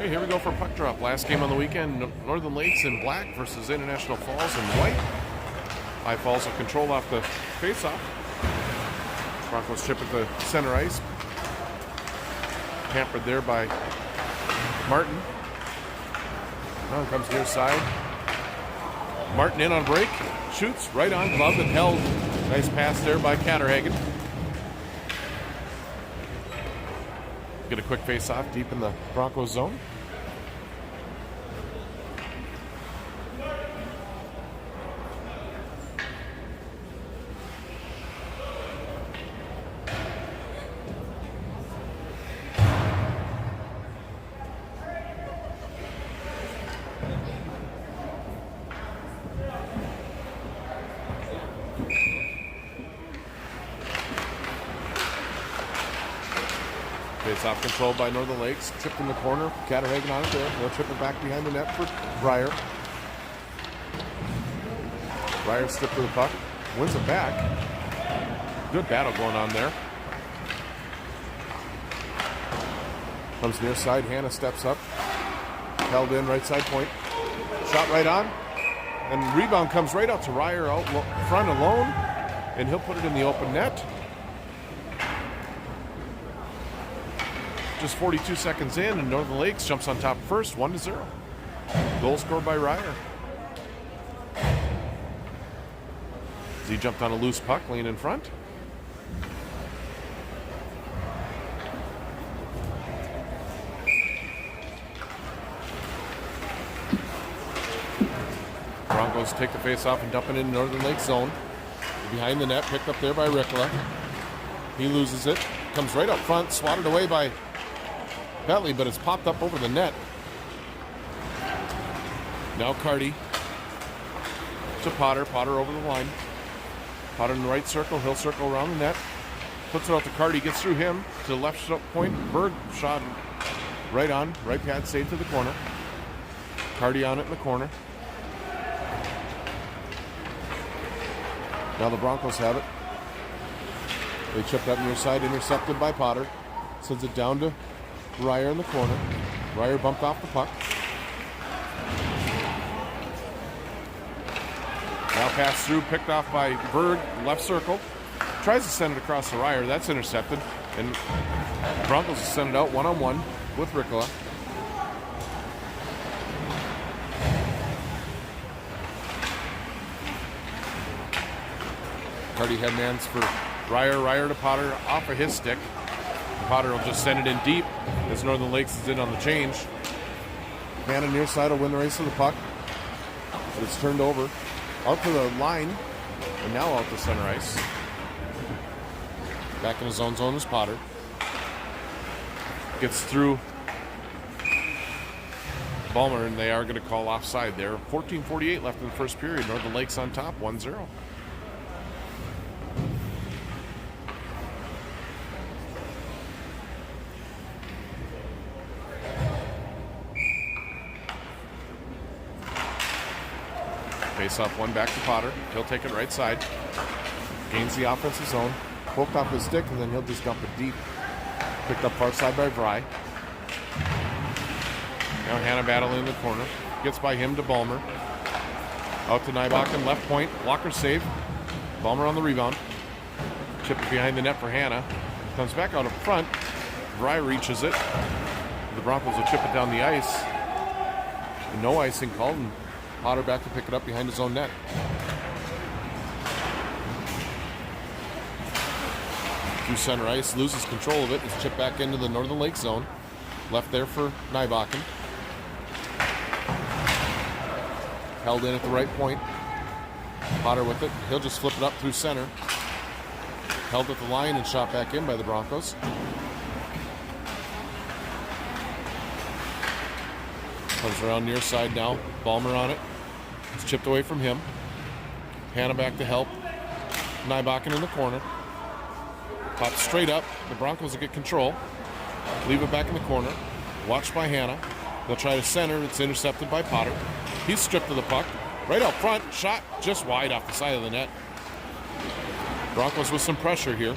Okay, here we go for puck drop. Last game on the weekend, Northern Lakes in black versus International Falls in white. High Falls will control off the face-off. Broncos chip at the center ice. Hampered there by Martin. Now comes near side. Martin in on break. Shoots right on glove and held. Nice pass there by Catterhagen. Get a quick face-off deep in the Broncos zone. Face-off controlled by Northern Lakes. Tripped in the corner. Catterhagen on it there. They'll trip it back behind the net for Breyer. Breyer stripped to the puck. Wins it back. Good battle going on there. Comes near side. Hannah steps up. Held in right side point. Shot right on. And rebound comes right out to Ryer out front alone. And he'll put it in the open net. Just 42 seconds in, and Northern Lakes jumps on top first, 1-0. Goal scored by Ryer. As he jumped on a loose puck, laying in front. Broncos take the face off and dump it in Northern Lakes zone. Behind the net, picked up there by Ricola. He loses it, comes right up front, swatted away by Bentley, but it's popped up over the net. Now Carty to Potter. Potter over the line. Potter in the right circle. He'll circle around the net. Puts it out to Carty. Gets through him to the left point. Berg shot right on. Right pad saved to the corner. Carty on it in the corner. Now the Broncos have it. They chipped up near side. Intercepted by Potter. Sends it down to Ryer in the corner. Ryer bumped off the puck. Now pass through, picked off by Berg, left circle. Tries to send it across to Ryer. That's intercepted. And Broncos send it out one-on-one with Ricola. Carty headmans for Ryer. Ryer to Potter off of his stick. Potter will just send it in deep as Northern Lakes is in on the change. Hannah near side will win the race to the puck. But it's turned over. Out to the line. And now out to center ice. Back in his own zone is Potter. Gets through Balmer, and they are going to call offside there. 14:48 left in the first period. Northern Lakes on top, 1-0. Face off one back to Potter. He'll take it right side. Gains the offensive zone. Poked off his stick, and then he'll just dump it deep. Picked up far side by Vry. Now Hannah battling in the corner. Gets by him to Balmer. Out to Nybakken, left point. Blocker save. Balmer on the rebound. Chip it behind the net for Hannah. Comes back out up front. Vry reaches it. The Broncos will chip it down the ice. No icing called, and Potter back to pick it up behind his own net. Through center ice, loses control of it. It's chipped back into the Northern Lakes zone. Left there for Nybakken. Held in at the right point. Potter with it. He'll just flip it up through center. Held at the line and shot back in by the Broncos. Comes around near side now. Balmer on it. It's chipped away from him. Hannah back to help. Nybakken in the corner. Pops straight up. The Broncos will get control. Leave it back in the corner. Watched by Hannah. They'll try to center. It's intercepted by Potter. He's stripped of the puck. Right out front. Shot just wide off the side of the net. Broncos with some pressure here.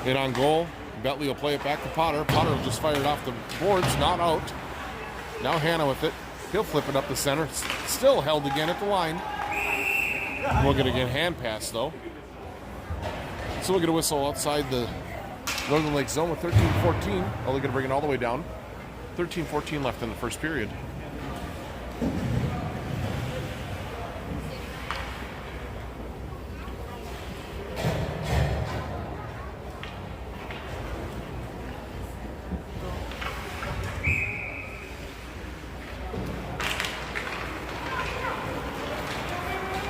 In on goal. Bentley will play it back to Potter. Potter will just fire it off the boards, not out. Now Hanna with it. He'll flip it up the center. Still held again at the line. We're going to get hand pass, though. So we'll get a whistle outside the Northern Lake zone with 13-14. Oh, they're going to bring it all the way down. 13-14 left in the first period.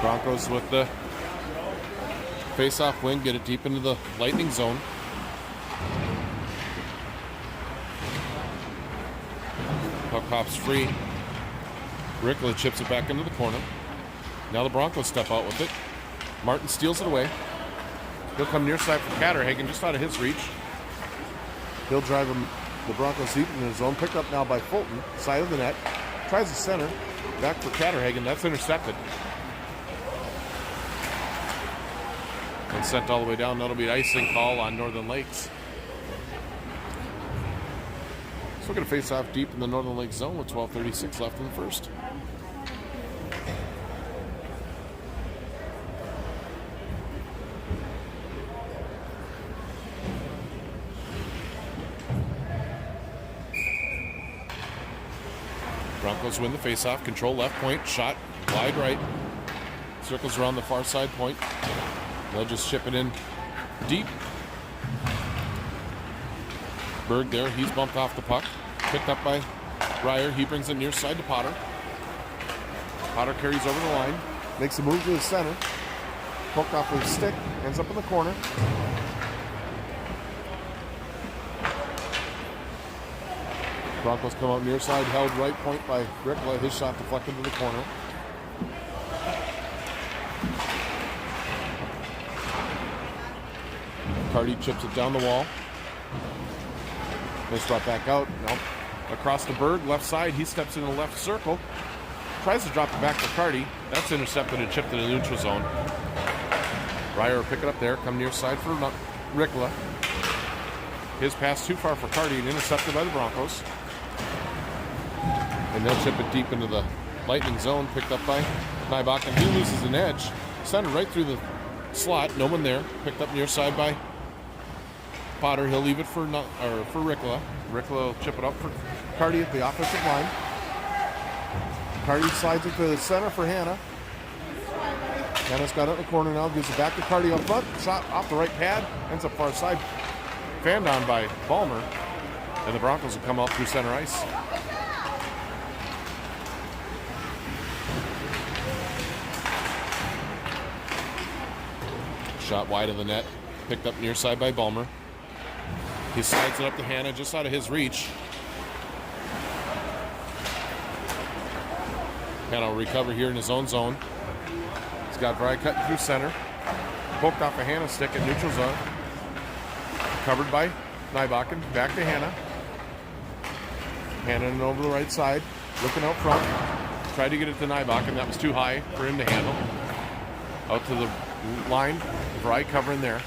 Broncos with the face-off win, get it deep into the Lightning zone. Puck hops free. Rickla chips it back into the corner. Now the Broncos step out with it. Martin steals it away. He'll come near side for Catterhagen, just out of his reach. He'll drive him, the Broncos deep into the zone. Picked up now by Fulton, side of the net. Tries the center. Back for Catterhagen. That's intercepted. And sent all the way down. That'll be an icing call on Northern Lakes. So we're going to face off deep in the Northern Lakes zone with 12:36 left in the first. Broncos win the face-off. Control left point. Shot wide right. Circles around the far side point. They'll just chip it in deep. Berg there. He's bumped off the puck. Picked up by Ryer. He brings it near side to Potter. Potter carries over the line. Makes a move to the center. Poked off with a stick. Ends up in the corner. Broncos come out near side. Held right point by Rickla. His shot deflected to the corner. Cardi chips it down the wall. It's brought back out. Nope. Across the Berg, left side. He steps in the left circle. Tries to drop it back to Cardi. That's intercepted and chipped in the neutral zone. Ryer will pick it up there. Come near side for Rickla. His pass too far for Cardi and intercepted by the Broncos. And they'll chip it deep into the Lightning zone. Picked up by Nybach, and he loses an edge. Sent it right through the slot. No one there. Picked up near side by Potter. He'll leave it for Rickla. Rickla will chip it up for Cardi at the offensive line. Cardi slides it to the center for Hanna. Hanna's got it in the corner now. Gives it back to Cardi up front. Shot off the right pad. Ends up far side. Fanned on by Balmer. And the Broncos will come out through center ice. Shot wide of the net. Picked up near side by Balmer. He slides it up to Hanna just out of his reach. Hanna will recover here in his own zone. He's got Vry cutting through center. Poked off a Hanna stick in neutral zone. Covered by Nybakken. Back to Hanna. Hanna over the right side. Looking out front. Tried to get it to Nybakken. That was too high for him to handle. Out to the line. Vry covering there.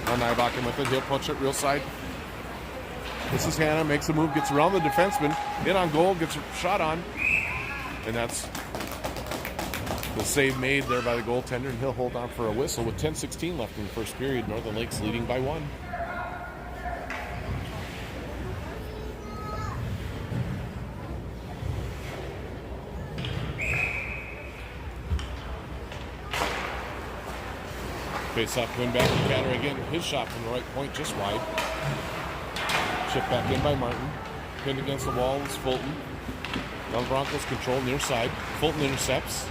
Now Nybakken with it. He'll punch it real side. This is Hanna. Makes the move. Gets around the defenseman. In on goal. Gets a shot on. And that's the save made there by the goaltender. And he'll hold on for a whistle with 10:16 left in the first period. Northern Lakes leading by 1. Face-off win back to Catter again. His shot from the right point just wide. Chipped back in by Martin. Pinned against the wall is Fulton. Now the Broncos control near side. Fulton intercepts.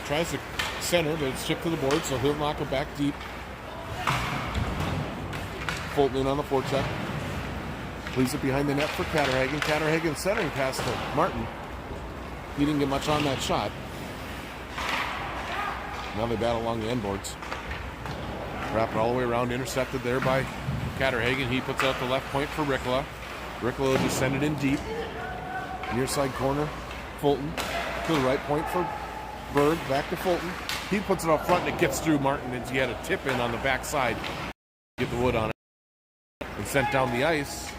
Tries to center, but it's chipped to the board, so he'll knock it back deep. Fulton in on the forecheck. Leaves it behind the net for Catterhagen. Catterhagen centering pass to Martin. He didn't get much on that shot. Now they battle along the end boards. Wrap it all the way around, intercepted there by Catterhagen. He puts out the left point for Rickla. Rickla will just send it in deep. Near side corner, Fulton. To the right point for Berg, back to Fulton. He puts it up front and it gets through Martin as he had a tip in on the backside. Get the wood on it. And sent down the ice.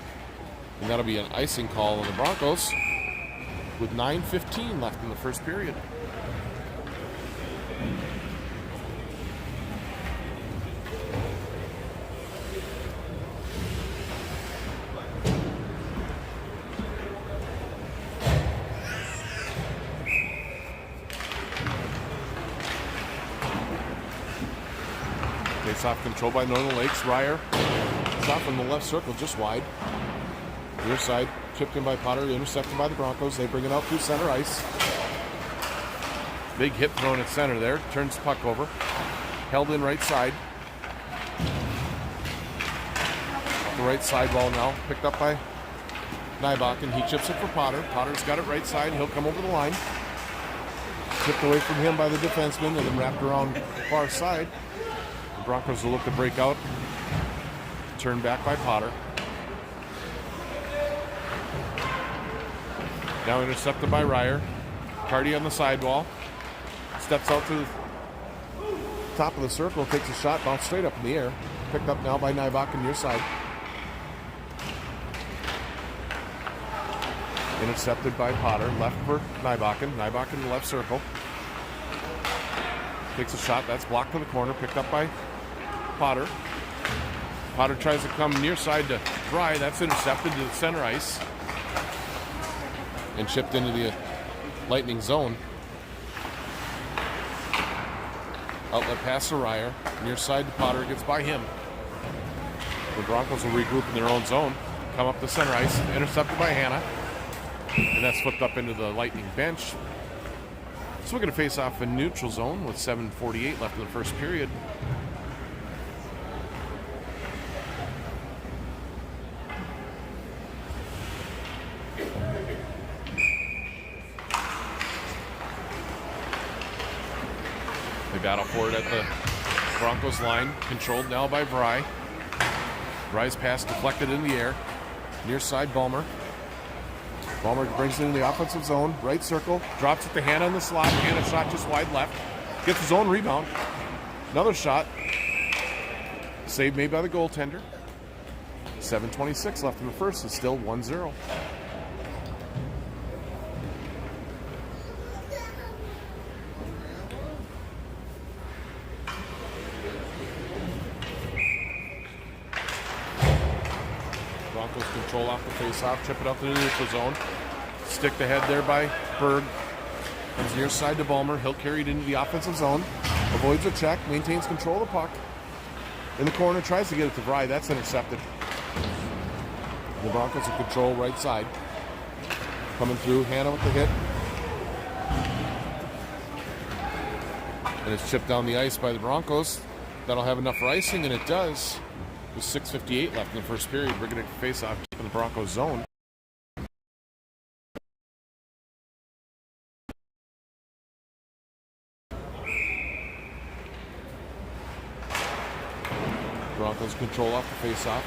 And that'll be an icing call on the Broncos with 9:15 left in the first period. Face-off control by Northern Lakes. Ryer is off in the left circle, just wide. Near side, chipped in by Potter, intercepted by the Broncos. They bring it out through center ice. Big hit thrown at center there. Turns the puck over. Held in right side. The right sidewall now. Picked up by Nybakken. He chips it for Potter. Potter's got it right side. He'll come over the line. Tipped away from him by the defenseman and then wrapped around the far side. The Broncos will look to break out. Turned back by Potter. Now intercepted by Ryer. Carty on the sidewall. Steps out to the top of the circle, takes a shot, bounced straight up in the air. Picked up now by Nybakken near side. Intercepted by Potter. Left for Nybakken. Nybakken in the left circle. Takes a shot. That's blocked to the corner. Picked up by Potter. Potter tries to come near side to Fry. That's intercepted to the center ice. And chipped into the Lightning zone. Outlet pass to Ryer. Near side to Potter. Gets by him. The Broncos will regroup in their own zone. Come up the center ice. Intercepted by Hannah. And that's flipped up into the Lightning bench. So we're going to face off in neutral zone with 7:48 left in the first period. They battle for it at the Broncos line. Controlled now by Vry. Vry's pass deflected in the air. Near side, Ballmer. Ballmer brings it in the offensive zone. Right circle. Drops it to Hannah in the slot. Hannah shot just wide left. Gets his own rebound. Another shot. Save made by the goaltender. 7:26 left in the first. It's still 1-0. Broncos control off the face-off, chip it up to the neutral zone. Stick the head there by Berg. Comes near side to Ballmer. He'll carry it into the offensive zone. Avoids a check, maintains control of the puck. In the corner, tries to get it to Vry. That's intercepted. The Broncos in control right side. Coming through, Hannah with the hit. And it's chipped down the ice by the Broncos. That'll have enough for icing, and it does. With 6:58 left in the first period, we're going to face off in the Broncos zone. Broncos control off the face-off.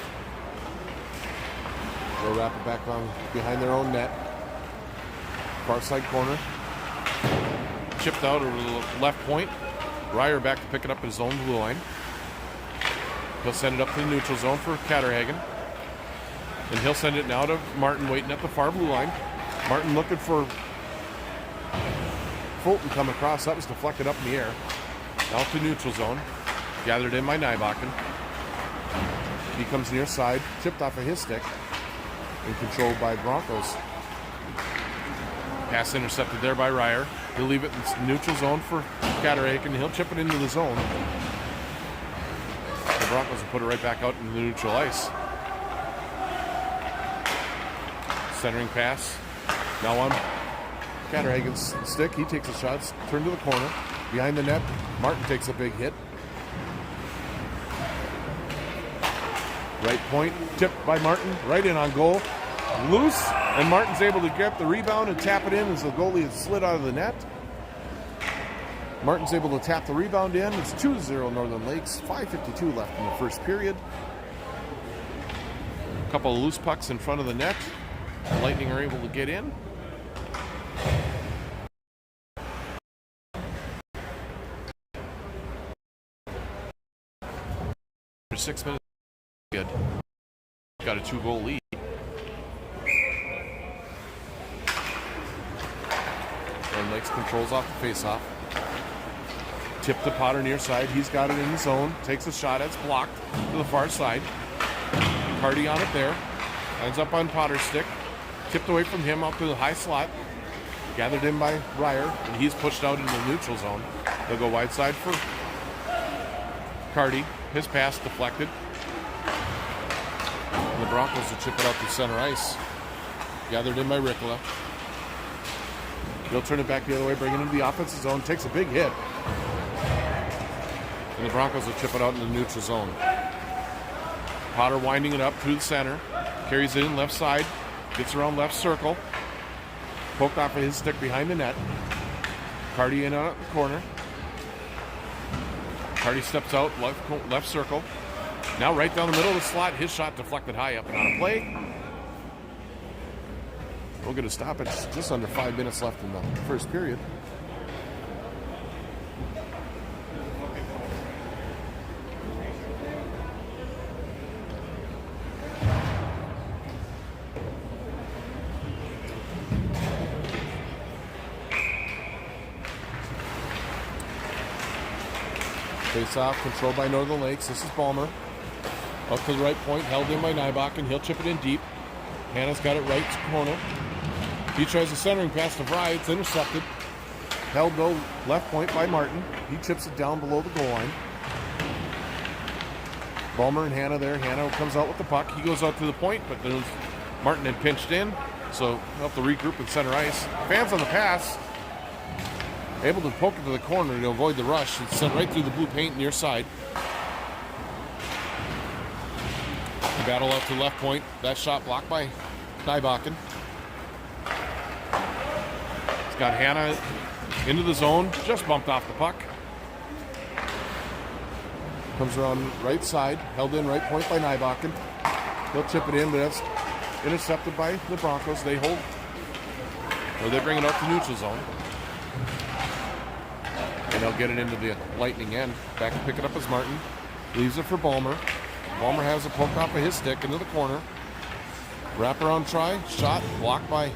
They'll wrap it back on behind their own net. Far side corner. Chipped out over the left point. Ryer back to pick it up at his own blue line. He'll send it up to the neutral zone for Catterhagen. And he'll send it now to Martin waiting at the far blue line. Martin looking for Fulton come across. That was deflected up in the air. Now to neutral zone. Gathered in by Nybakken. He comes near side. Chipped off of his stick. And controlled by Broncos. Pass intercepted there by Ryer. He'll leave it in neutral zone for Catterhagen. He'll chip it into the zone. The Broncos will put it right back out into the neutral ice. Centering pass. Now on Catterhagen's stick. He takes a shot. Turned to the corner. Behind the net. Martin takes a big hit. Right point. Tipped by Martin. Right in on goal. Loose. And Martin's able to get the rebound and tap it in as the goalie has slid out of the net. Martin's able to tap the rebound in. It's 2-0 Northern Lakes. 5:52 left in the first period. A couple of loose pucks in front of the net. The Lightning are able to get in. 6 minutes. Good. Got a 2-goal lead. And Lakes controls off the face-off. Tip to Potter near side. He's got it in the zone. Takes a shot. It's blocked to the far side. Hardy on it there. Ends up on Potter's stick. Tipped away from him up to the high slot. Gathered in by Ryer, and he's pushed out into the neutral zone. They'll go wide side for Cardy. His pass deflected. And the Broncos will chip it out to center ice. Gathered in by Ricola. He'll turn it back the other way, bring it into the offensive zone. Takes a big hit. And the Broncos will chip it out in the neutral zone. Potter winding it up through the center. Carries it in left side. Gets around left circle. Poked off of his stick behind the net. Cardy in on the corner. Cardy steps out, left circle. Now right down the middle of the slot. His shot deflected high up and on a play. We'll get a stop. It's just under 5 minutes left in the first period. Face-off, controlled by Northern Lakes. This is Balmer. Up to the right point, held in by Nybach, and he'll chip it in deep. Hannah's got it right corner. He tries a centering pass to Vrij. It's intercepted. Held though left point by Martin. He chips it down below the goal line. Balmer and Hannah there. Hannah comes out with the puck. He goes out to the point, but then Martin had pinched in, so help to regroup at center ice. Fans on the pass. Able to poke it to the corner to avoid the rush. It's sent right through the blue paint near side. Battle out to left point. That shot blocked by Nybakken. He's got Hannah into the zone. Just bumped off the puck. Comes around right side. Held in right point by Nybakken. He'll chip it in, but that's intercepted by the Broncos. They hold. Or they bring it out to neutral zone. And they'll get it into the Lightning end. Back to pick it up as Martin. Leaves it for Balmer. Balmer has a poke off of his stick into the corner. Wraparound try. Shot blocked by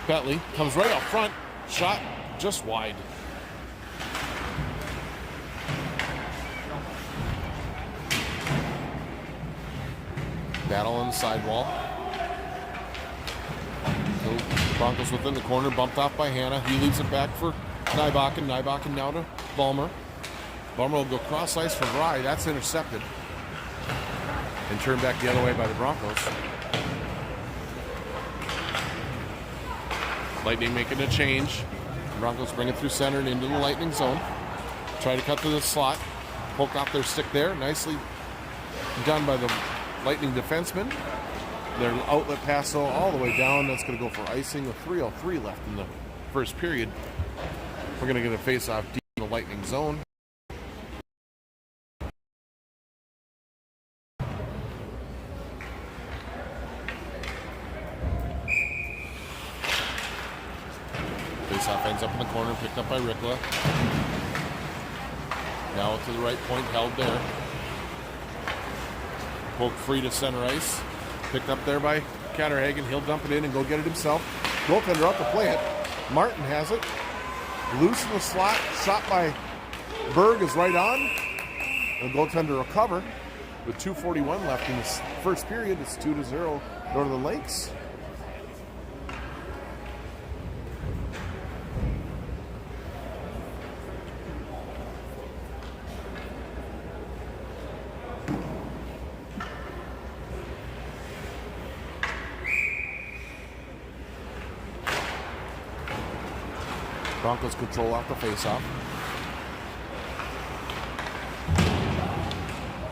Petley. Comes right up front. Shot just wide. Battle on the sidewall. So Broncos within the corner. Bumped off by Hannah. He leaves it back for Nybakken. Nybakken now to Balmer. Balmer will go cross ice for Vrij. That's intercepted. And turned back the other way by the Broncos. Lightning making a change. Broncos bring it through center and into the Lightning zone. Try to cut to the slot. Poke off their stick there. Nicely done by the Lightning defenseman. Their outlet pass all the way down. That's going to go for icing with 3:03 left in the first period. We're going to get a face-off deep in the Lightning zone. Face-off ends up in the corner, picked up by Ricola. Now to the right point, held there. Poke free to center ice. Picked up there by Catterhagen. He'll dump it in and go get it himself. Goaltender up to play it. Martin has it. Loose in the slot. Shot by Berg is right on. And the goaltender will cover. With 2:41 left in this first period, it's 2-0 Northern Lakes. Broncos control off the faceoff.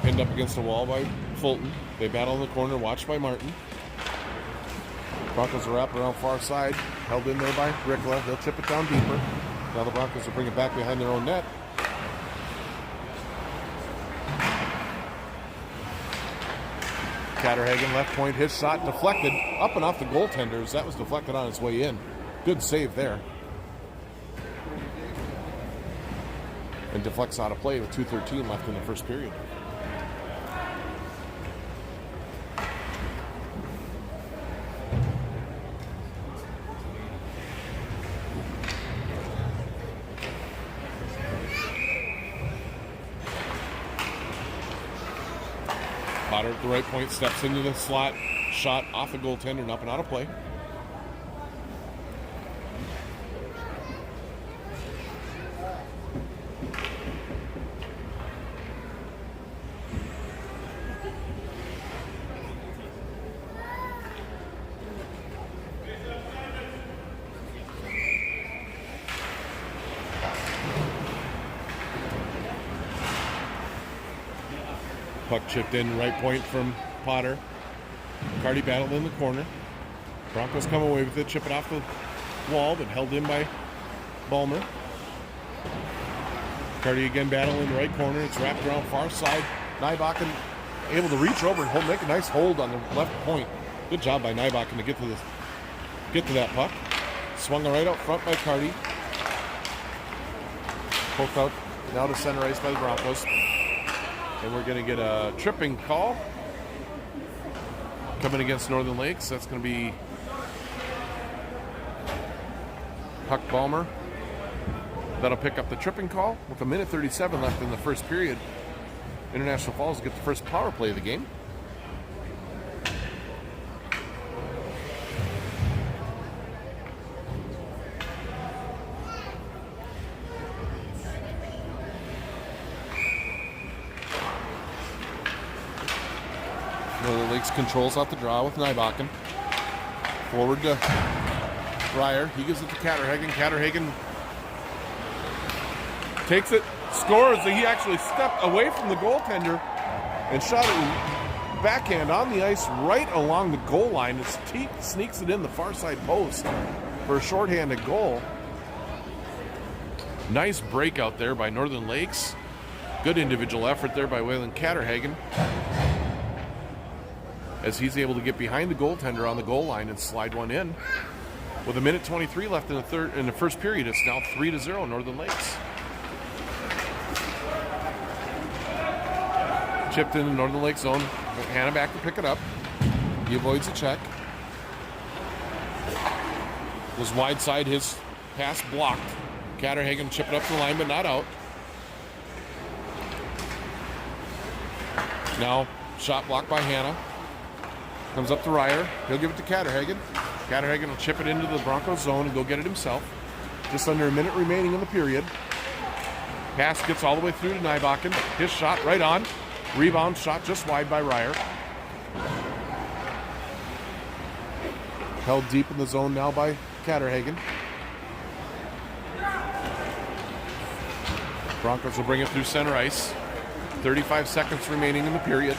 Pinned up against the wall by Fulton. They battle in the corner, watched by Martin. Broncos are wrapped around far side, held in there by Ricola. They'll chip it down deeper. Now the Broncos will bring it back behind their own net. Catterhagen left point, his shot deflected up and off the goaltenders. That was deflected on its way in. Good save there. And deflects out of play with 2:13 left in the first period. Potter at the right point, steps into the slot, shot off the goaltender and up and out of play. Puck chipped in, right point from Potter. Carty battled in the corner. Broncos come away with it, chip it off the wall, but held in by Balmer. Carty again battling in the right corner. It's wrapped around far side. Nybakken able to reach over and make a nice hold on the left point. Good job by Nybakken to get to that puck. Swung right out front by Carty. Poked out now to center ice by the Broncos. And we're going to get a tripping call coming against Northern Lakes. That's going to be Huck Balmer. That'll pick up the tripping call with 1:37 left in the first period. International Falls get the first power play of the game. Northern Lakes controls out the draw with Nybakken. Forward to Breyer. He gives it to Catterhagen. Catterhagen takes it, scores. He actually stepped away from the goaltender and shot it backhand on the ice right along the goal line. His teeth sneaks it in the far side post for a shorthanded goal. Nice break out there by Northern Lakes. Good individual effort there by Waylon Catterhagen, as he's able to get behind the goaltender on the goal line and slide one in. With 1:23 left in the first period, it's now 3-0 Northern Lakes. Chipped in the Northern Lakes zone. Hannah back to pick it up. He avoids a check. Was wide side, his pass blocked. Catterhagen chipped it up the line, but not out. Now, shot blocked by Hannah. Comes up to Ryer. He'll give it to Catterhagen. Catterhagen will chip it into the Broncos zone and go get it himself. Just under a minute remaining in the period. Pass gets all the way through to Nybakken. His shot right on. Rebound shot just wide by Ryer. Held deep in the zone now by Catterhagen. Broncos will bring it through center ice. 35 seconds remaining in the period.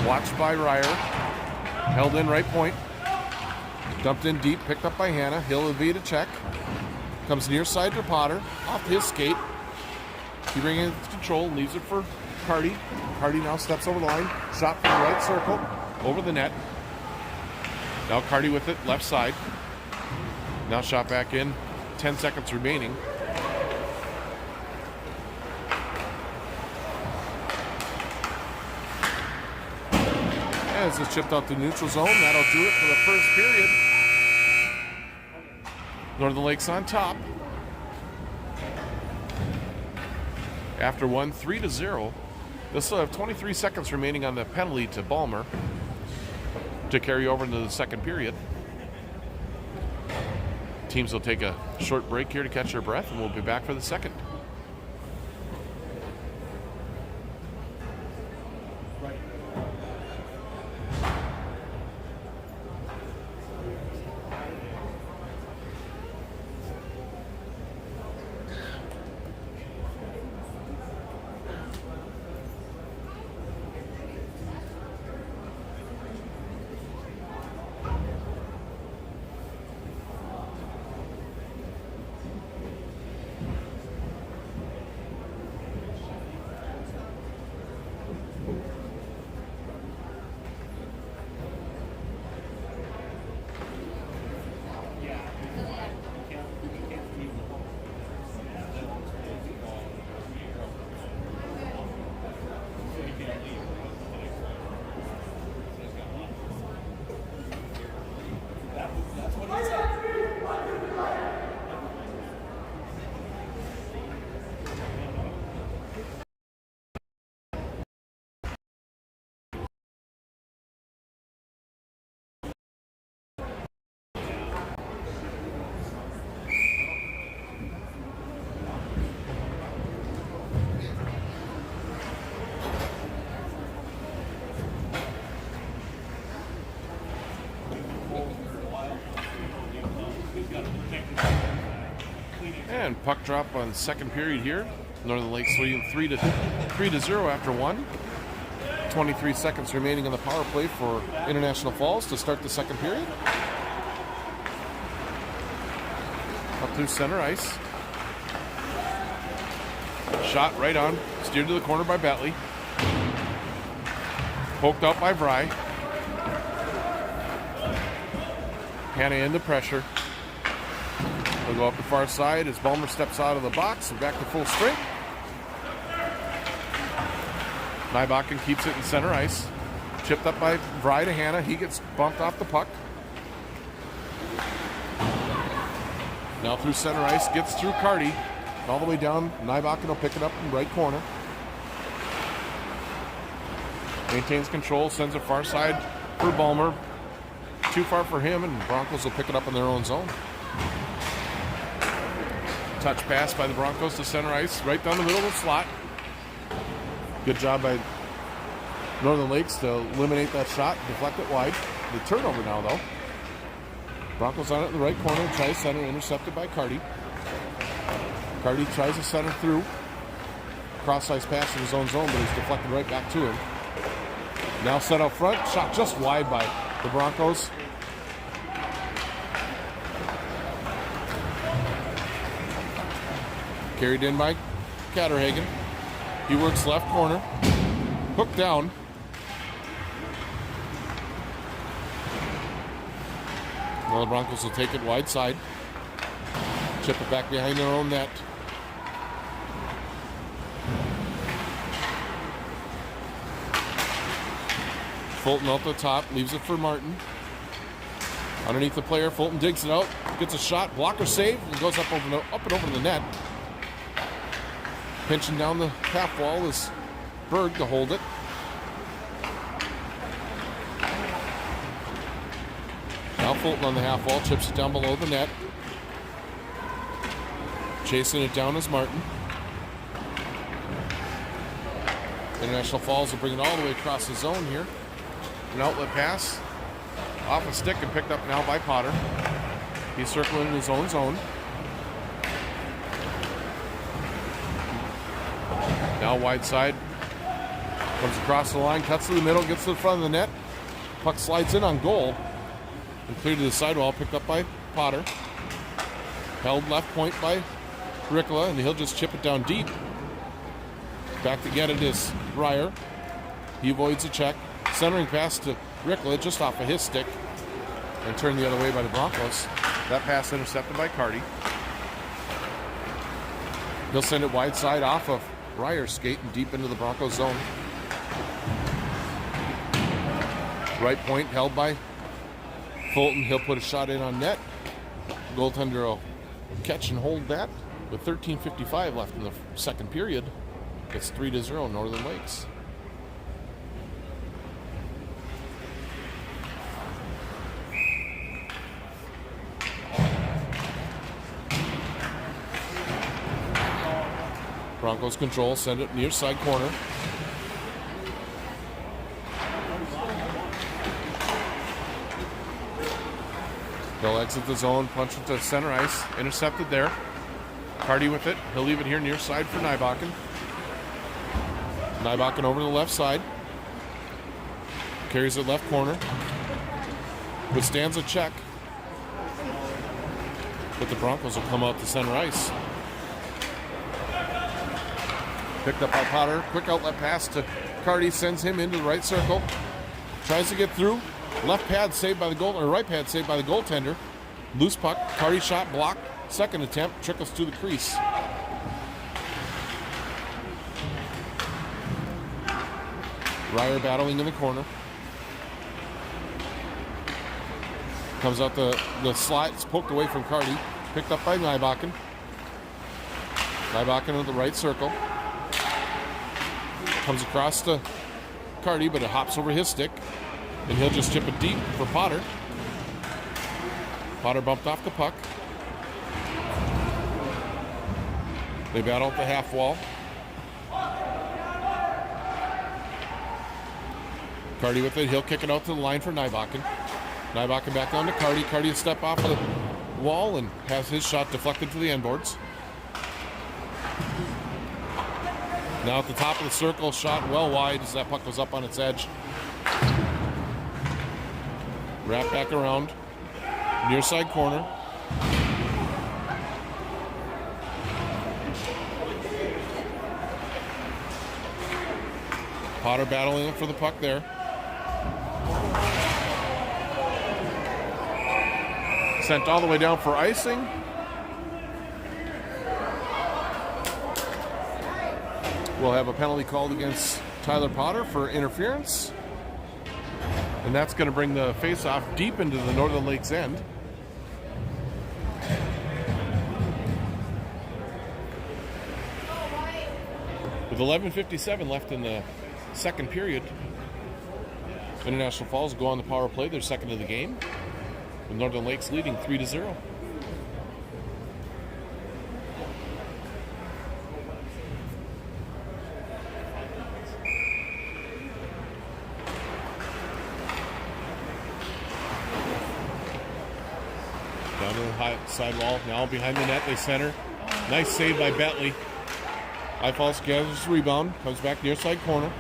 Watched by Ryer. Held in right point. Dumped in deep, picked up by Hannah. He'll evade a check. Comes near side to Potter. Off his skate. He brings it to control, leaves it for Carty. Carty now steps over the line. Shot from the right circle. Over the net. Now Carty with it, left side. Now shot back in. 10 seconds remaining. As it's chipped out to neutral zone, that'll do it for the first period. Northern Lakes on top. After one, 3-0. They'll still have 23 seconds remaining on the penalty to Balmer to carry over into the second period. Teams will take a short break here to catch their breath, and we'll be back for the second. And puck drop on second period here. Northern Lakes leading 3-0 after one. 23 seconds remaining on the power play for International Falls to start the second period. Up through center ice. Shot right on. Steered to the corner by Bentley. Poked out by Vry. Hannah into pressure. They'll go up the far side as Balmer steps out of the box and back to full strength. Nybakken keeps it in center ice. Chipped up by Vry to Hannah. He gets bumped off the puck. Now through center ice, gets through Carty. All the way down. Nybakken will pick it up in the right corner. Maintains control, sends it far side for Balmer. Too far for him, and Broncos will pick it up in their own zone. Touch pass by the Broncos to center ice, right down the middle of the slot. Good job by Northern Lakes to eliminate that shot, deflect it wide. The turnover now, though. Broncos on it in the right corner, tries center, intercepted by Carty. Carty tries to center through. Cross-ice pass in his own zone, but he's deflected right back to him. Now set up front, shot just wide by the Broncos. Carried in by Catterhagen. He works left corner. Hooked down. Now the Broncos will take it wide side. Chip it back behind their own net. Fulton out the top, leaves it for Martin. Underneath the player, Fulton digs it out, gets a shot, blocker save, and goes up and over the net. Pinching down the half wall is Berg to hold it. Now Fulton on the half wall, chips it down below the net. Chasing it down is Martin. International Falls will bring it all the way across the zone here. An outlet pass off a stick and picked up now by Potter. He's circling in his own zone. Now wide side. Comes across the line, cuts to the middle, gets to the front of the net. Puck slides in on goal. And cleared to the sidewall, picked up by Potter. Held left point by Ricola, and he'll just chip it down deep. Back to get it is Ryer. He avoids a check. Centering pass to Ricola just off of his stick and turned the other way by the Broncos. That pass intercepted by Carty. He'll send it wide side off of Ryer's skate and deep into the Broncos zone. Right point held by Fulton. He'll put a shot in on net. Goaltender will catch and hold that with 13:55 left in the second period. It's 3-0 Northern Lakes. Broncos control, send it near side corner. They'll exit the zone, punch it to center ice, intercepted there. Carty with it, he'll leave it here near side for Nybakken. Nybakken over to the left side. Carries it left corner. Withstands a check. But the Broncos will come out to center ice. Picked up by Potter. Quick outlet pass to Carty. Sends him into the right circle. Tries to get through. Left pad saved by the goal, or right pad saved by the goaltender. Loose puck. Carty shot blocked. Second attempt trickles through the crease. Ryer battling in the corner. Comes out the slot. It's poked away from Carty. Picked up by Nybakken. Nybakken in the right circle. Comes across to Carty, but it hops over his stick. And he'll just chip it deep for Potter. Potter bumped off the puck. They battle at the half wall. Carty with it. He'll kick it out to the line for Nybakken. Nybakken back down to Carty. Carty will step off the wall and has his shot deflected to the end boards. Now at the top of the circle, shot well wide as that puck was up on its edge. Wrap back around. Near side corner. Potter battling for the puck there. Sent all the way down for icing. We'll have a penalty called against Tyler Potter for interference. And that's going to bring the face-off deep into the Northern Lakes end. With 11:57 left in the second period, International Falls go on the power play, their second of the game, with Northern Lakes leading 3-0. Down to the high side wall, now behind the net, they center. Nice save by Bentley. High Falls gathers the rebound, comes back near side corner.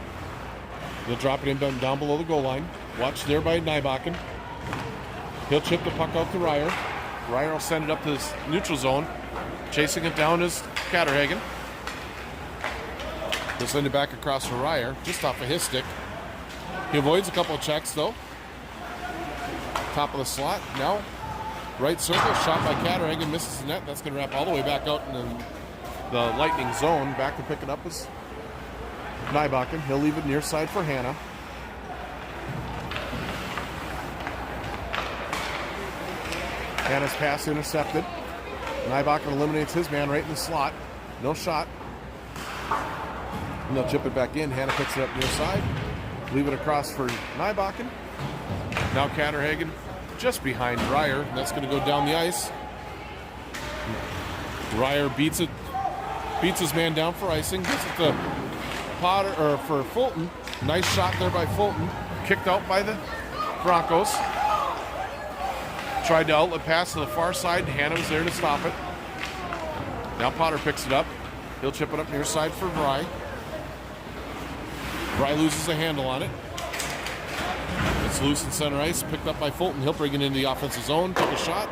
They'll drop it in down below the goal line. Watched there by Nybakken. He'll chip the puck out to Ryer. Ryer will send it up to the neutral zone. Chasing it down is Catterhagen. He'll send it back across for Ryer, just off of his stick. He avoids a couple of checks though. Top of the slot. Now, right circle, shot by Catterhagen, misses the net. That's going to wrap all the way back out in the Lightning zone. Back to pick it up is Nybakken. He'll leave it near side for Hannah. Hannah's pass intercepted. Nybakken eliminates his man right in the slot. No shot. And they'll chip it back in. Hannah picks it up near side. Leave it across for Nybakken. Now Catterhagen just behind Ryer. And that's going to go down the ice. Ryer beats it. Beats his man down for icing. Gets it to Potter, or for Fulton. Nice shot there by Fulton. Kicked out by the Broncos. Tried to outlet pass to the far side. Hannah was there to stop it. Now Potter picks it up. He'll chip it up near side for Bry. Bry loses the handle on it. It's loose in center ice. Picked up by Fulton. He'll bring it into the offensive zone. Take a shot.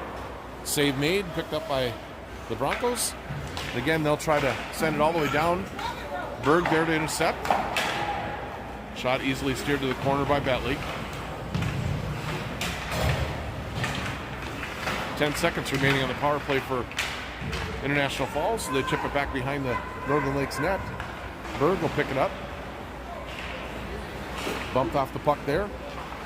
Save made. Picked up by the Broncos. Again, they'll try to send it all the way down. Berg there to intercept. Shot easily steered to the corner by Bentley. 10 seconds remaining on the power play for International Falls. So they chip it back behind the Northern Lakes net. Berg will pick it up. Bumped off the puck there.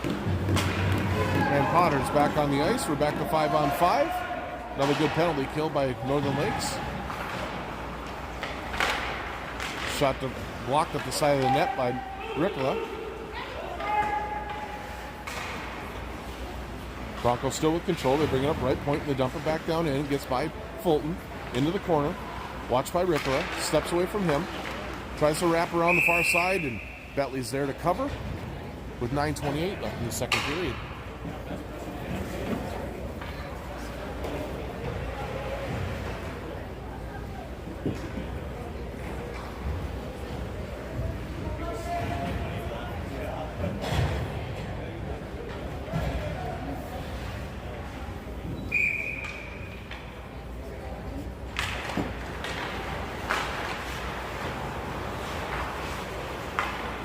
And Potter's back on the ice. We're back to 5-on-5. Another good penalty kill by Northern Lakes. Shot blocked at the side of the net by Ricola. Broncos still with control. They bring it up right point and they dump it back down in. Gets by Fulton into the corner. Watched by Ricola. Steps away from him. Tries to wrap around the far side and Bentley's there to cover with 9:28 left in the second period.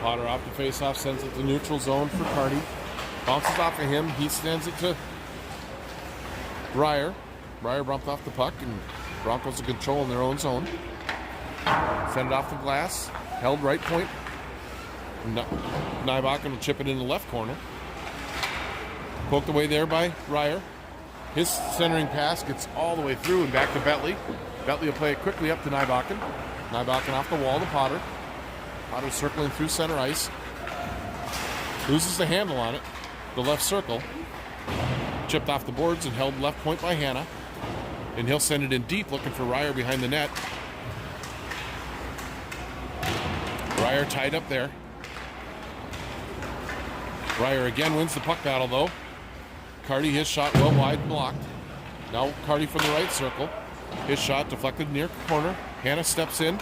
Potter off the face-off, sends it to neutral zone for Carty. Bounces off of him. He sends it to Ryer. Ryer bumped off the puck, and Broncos in control in their own zone. Send it off the glass. Held right point. Nybakken will chip it in the left corner. Poked away there by Ryer. His centering pass gets all the way through and back to Bentley. Bentley will play it quickly up to Nybakken. Nybakken off the wall to Potter. Potter circling through center ice. Loses the handle on it. The left circle. Chipped off the boards and held left point by Hannah. And he'll send it in deep looking for Ryer behind the net. Ryer tied up there. Ryer again wins the puck battle though. Carty, his shot well wide, blocked. Now Carty from the right circle. His shot deflected near corner. Hannah steps in.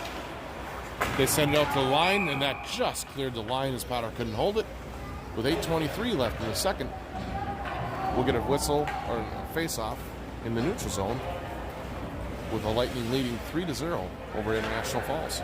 They send it out to the line, and that just cleared the line as Potter couldn't hold it. With 8:23 left in the second, we'll get a whistle or a face-off in the neutral zone with the Lightning leading 3-0 over International Falls.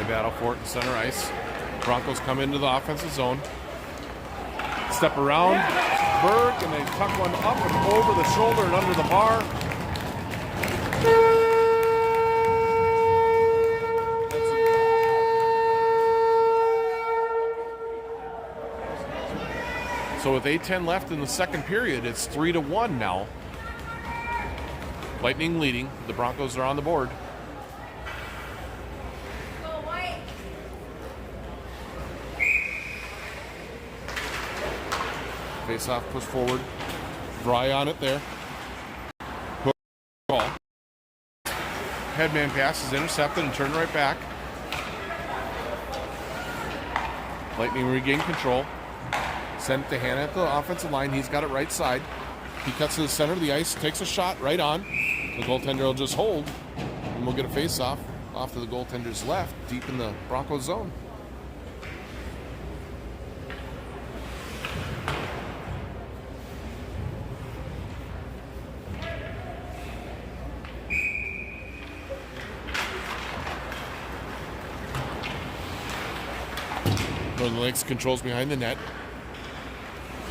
Battle for it in center ice. Broncos come into the offensive zone. Step around Berg, and they tuck one up and over the shoulder and under the bar. So with 8:10 left in the second period, it's 3-1 now. Lightning leading. The Broncos are on the board. Face-off, push forward. Dry on it there. Ball. Headman pass is intercepted and turned right back. Lightning regain control. Send it to Hannah at the offensive line. He's got it right side. He cuts to the center of the ice, takes a shot right on. The goaltender will just hold, and we'll get a face-off off to the goaltender's left, deep in the Broncos zone. Northern Lakes controls behind the net.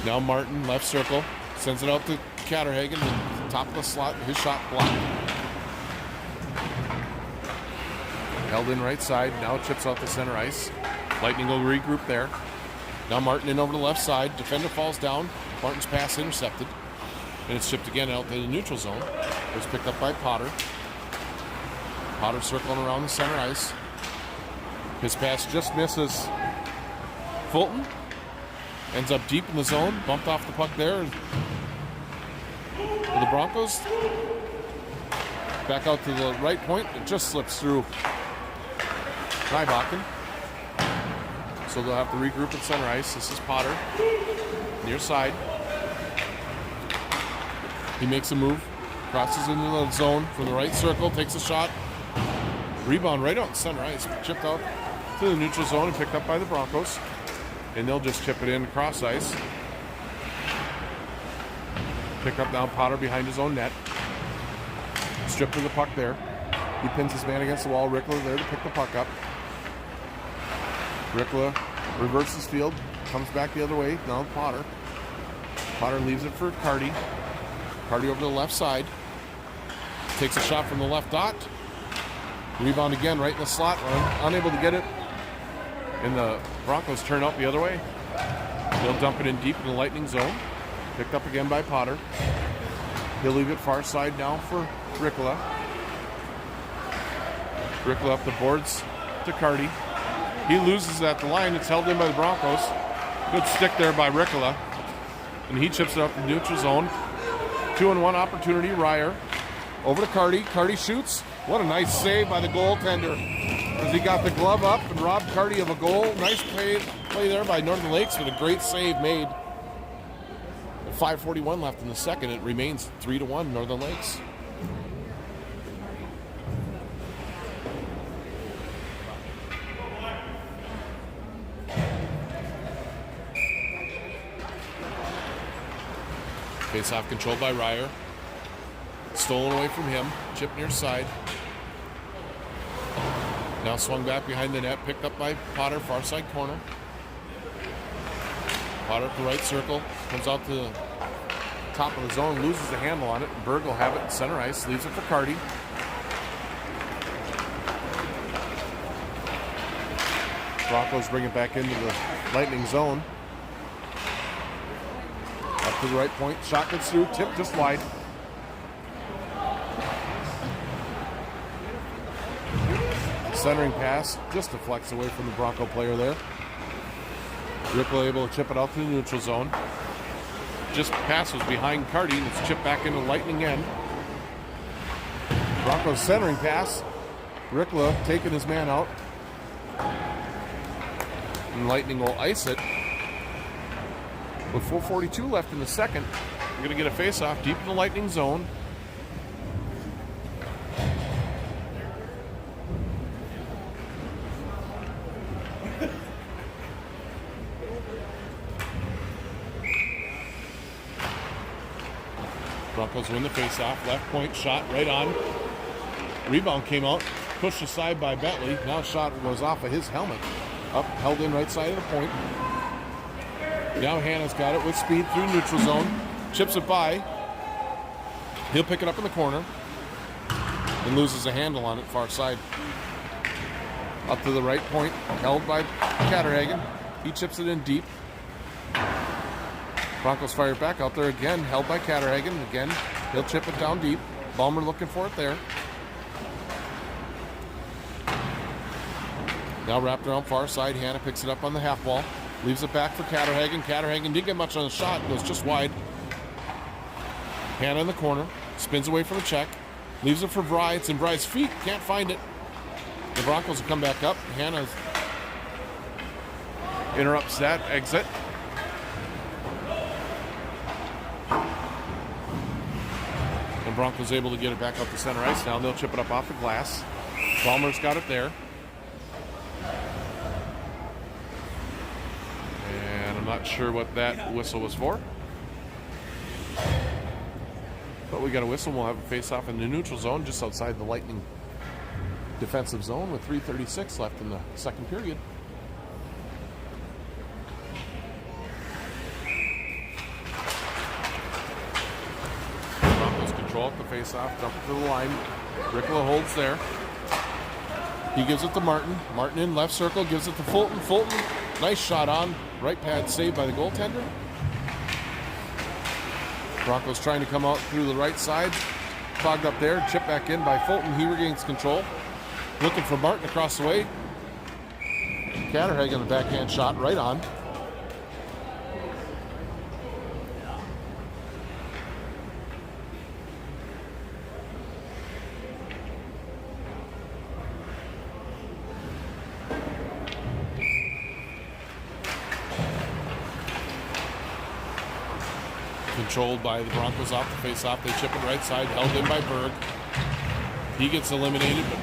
Now Martin, left circle, sends it out to Catterhagen, and top of the slot, his shot blocked. Held in right side, now chips out the center ice. Lightning will regroup there. Now Martin in over the left side, defender falls down, Martin's pass intercepted, and it's chipped again out to the neutral zone. It was picked up by Potter. Potter circling around the center ice. His pass just misses Fulton, ends up deep in the zone, bumped off the puck there. For the Broncos, back out to the right point, it just slips through Nybakken. So they'll have to regroup at center ice. This is Potter, near side. He makes a move, crosses into the zone from the right circle, takes a shot. Rebound right out in center ice, chipped out to the neutral zone and picked up by the Broncos. And they'll just chip it in cross ice. Pick up now Potter behind his own net. Stripped of the puck there. He pins his man against the wall. Rickler there to pick the puck up. Rickler reverses field, comes back the other way. Now Potter. Potter leaves it for Carty. Carty over to the left side. Takes a shot from the left dot. Rebound again right in the slot. Unable to get it. And the Broncos turn out the other way. They'll dump it in deep in the Lightning zone. Picked up again by Potter. He'll leave it far side now for Rickla. Rickla up the boards to Carty. He loses at the line. It's held in by the Broncos. Good stick there by Rickla. And he chips it up in the neutral zone. 2-on-1 opportunity. Ryer over to Carty. Carty shoots. What a nice save by the goaltender. As he got the glove up and robbed Carty of a goal. Nice play there by Northern Lakes with a great save made. 5:41 left in the second. It remains 3-1 Northern Lakes. Face-off controlled by Ryer. Stolen away from him. Chip near side. Now swung back behind the net, picked up by Potter, far side corner. Potter at the right circle, comes out to the top of the zone, loses the handle on it. Berg will have it in center ice, leaves it for Carty. Broncos bring it back into the Lightning zone. Up to the right point, shot gets through, tip just wide. Centering pass just deflects away from the Bronco player there. Rickla able to chip it out through the neutral zone. Just passes behind Carty, and it's chipped back into the Lightning end. Broncos centering pass. Rickla taking his man out. And Lightning will ice it. With 4:42 left in the second, we're going to get a face-off deep in the Lightning zone. Broncos win the face-off. Left point shot right on. Rebound came out, pushed aside by Bentley. Now a shot goes off of his helmet. Up, held in right side of the point. Now Hannah's got it with speed through neutral zone. Chips it by. He'll pick it up in the corner. And loses a handle on it far side. Up to the right point, held by Catterhagen. He chips it in deep. Broncos fire back out there again, held by Catterhagen. Again, he'll chip it down deep. Balmer looking for it there. Now wrapped around far side. Hannah picks it up on the half wall. Leaves it back for Catterhagen. Catterhagen didn't get much on the shot. Goes just wide. Hannah in the corner. Spins away from the check. Leaves it for Bry. It's in Bry's feet. Can't find it. The Broncos will come back up. Hannah interrupts that exit. And Broncos able to get it back up to center ice now. They'll chip it up off the glass. Balmer's got it there. And I'm not sure what that whistle was for. But we got a whistle. We'll have a face-off in the neutral zone just outside the Lightning defensive zone with 3:36 left in the second period. Broncos control up the face-off, dump it to the line. Rickla holds there. He gives it to Martin. Martin in left circle, gives it to Fulton. Fulton, nice shot on. Right pad saved by the goaltender. Broncos trying to come out through the right side. Clogged up there, chipped back in by Fulton. He regains control. Looking for Martin across the way. Catterhagen, the backhand shot right on. Controlled by the Broncos off the face-off. They chip it right side, held in by Berg. He gets eliminated, but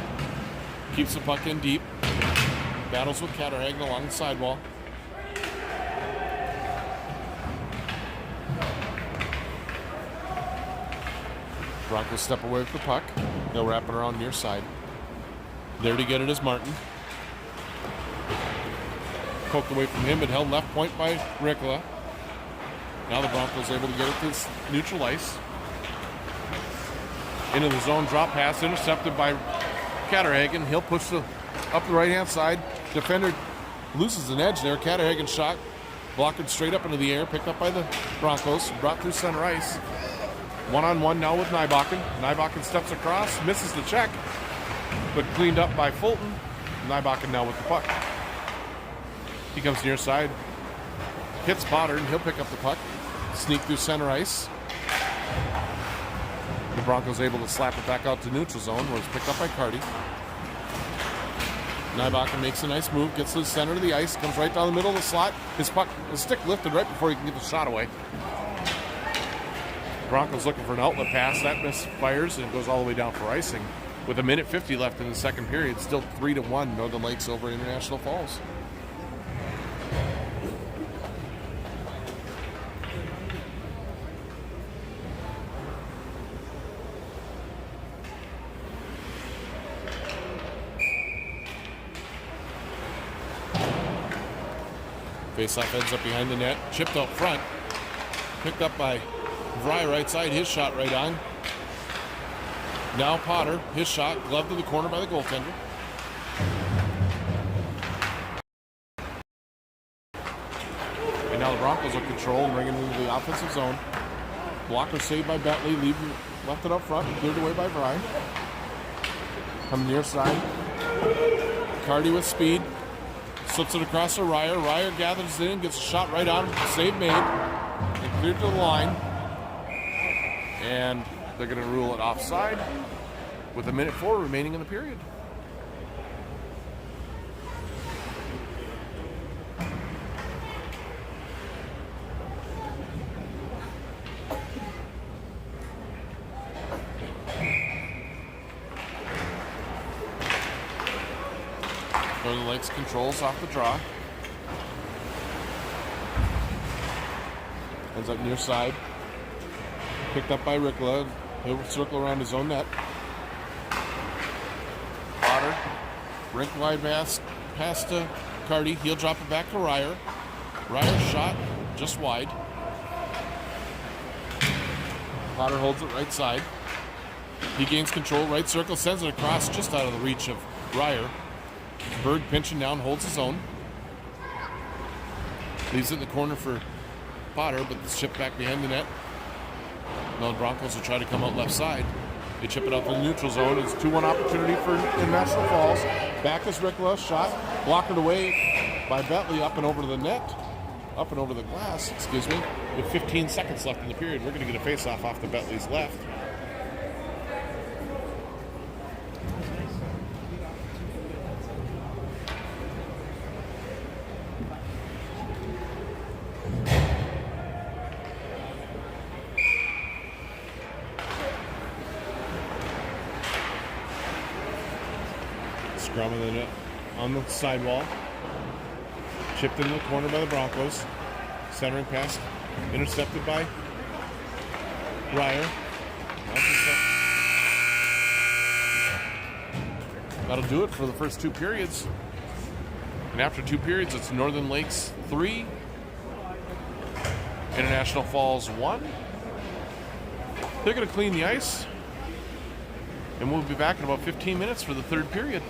keeps the puck in deep. Battles with Catterhagen along the sidewall. Broncos step away with the puck. They'll wrap it around near side. There to get it is Martin. Poked away from him, but held left point by Rickla. Now the Broncos able to get it to neutral ice. Into the zone, drop pass, intercepted by Catterhagen. He'll push up the right-hand side. Defender loses an edge there. Catterhagen shot, blocked straight up into the air, picked up by the Broncos, brought through center ice. One-on-one now with Nybakken. Nybakken steps across, misses the check, but cleaned up by Fulton. Nybakken now with the puck. He comes near side, hits Potter, and he'll pick up the puck. Sneak through center ice. The Broncos able to slap it back out to neutral zone, where it's picked up by Carty. Nybakken makes a nice move, gets to the center of the ice, comes right down the middle of the slot. His stick lifted right before he can get the shot away. Broncos looking for an outlet pass. That misfires and goes all the way down for icing. With 1:50 left in the second period, still 3-1 Northern Lakes over International Falls. Faceoff ends up behind the net, chipped out front, picked up by Vry right side, his shot right on. Now Potter, his shot, gloved to the corner by the goaltender. And now the Broncos will control and bring it into the offensive zone. Blocker saved by Bentley, left it up front, cleared away by Vry. Come near side. Carty with speed. Slips it across to Ryer. Ryer gathers in, gets a shot right on him. Save made. And cleared to the line. And they're going to rule it offside with 1:04 remaining in the period. Northern Lakes controls off the draw. Ends up near side. Picked up by Rickla. He'll circle around his own net. Potter. Rink wide pass to Carty. He'll drop it back to Ryer. Ryer's shot just wide. Potter holds it right side. He gains control. Right circle. Sends it across just out of the reach of Ryer. Berg pinching down, holds his own. Leaves it in the corner for Potter, but it's chipped back behind the net. Now the Broncos will try to come out left side. They chip it out to the neutral zone. It's a 2-1 opportunity for International Falls. Back is Rickla, shot, blocked away by Bentley up and over to the net. Up and over the glass, excuse me. With 15 seconds left in the period, we're going to get a face-off off the Bentley's left. Scrum of the net on the sidewall. Chipped into the corner by the Broncos. Centering pass intercepted by Ryer. That'll do it for the first 2 periods. And after 2 periods, it's Northern Lakes 3, International Falls 1. They're going to clean the ice. And we'll be back in about 15 minutes for the 3rd period.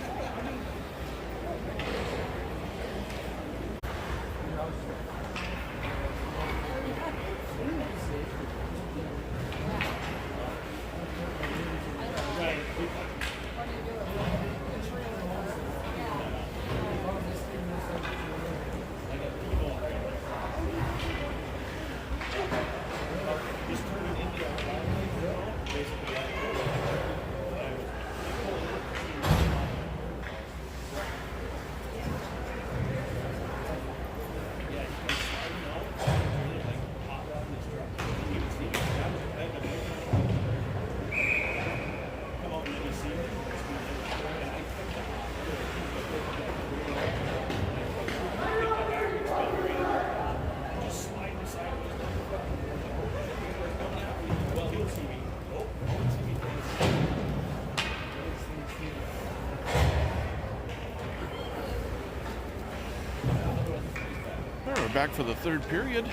Back for the 3rd period.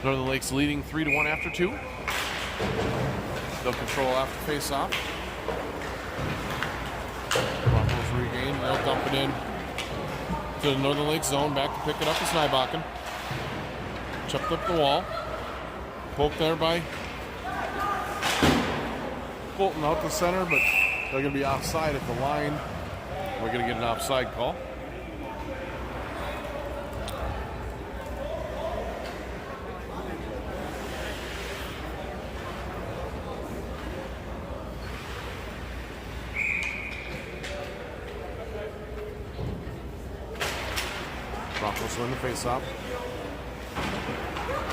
Northern Lakes leading 3-1 after 2. They'll control after face-off. Broncos regain. They'll dump it in to the Northern Lakes zone. Back to pick it up is Nybakken. Chipped up the wall. Poked there by Fulton out the center, but they're going to be offside at the line. We're going to get an offside call. Broncos win the face-off.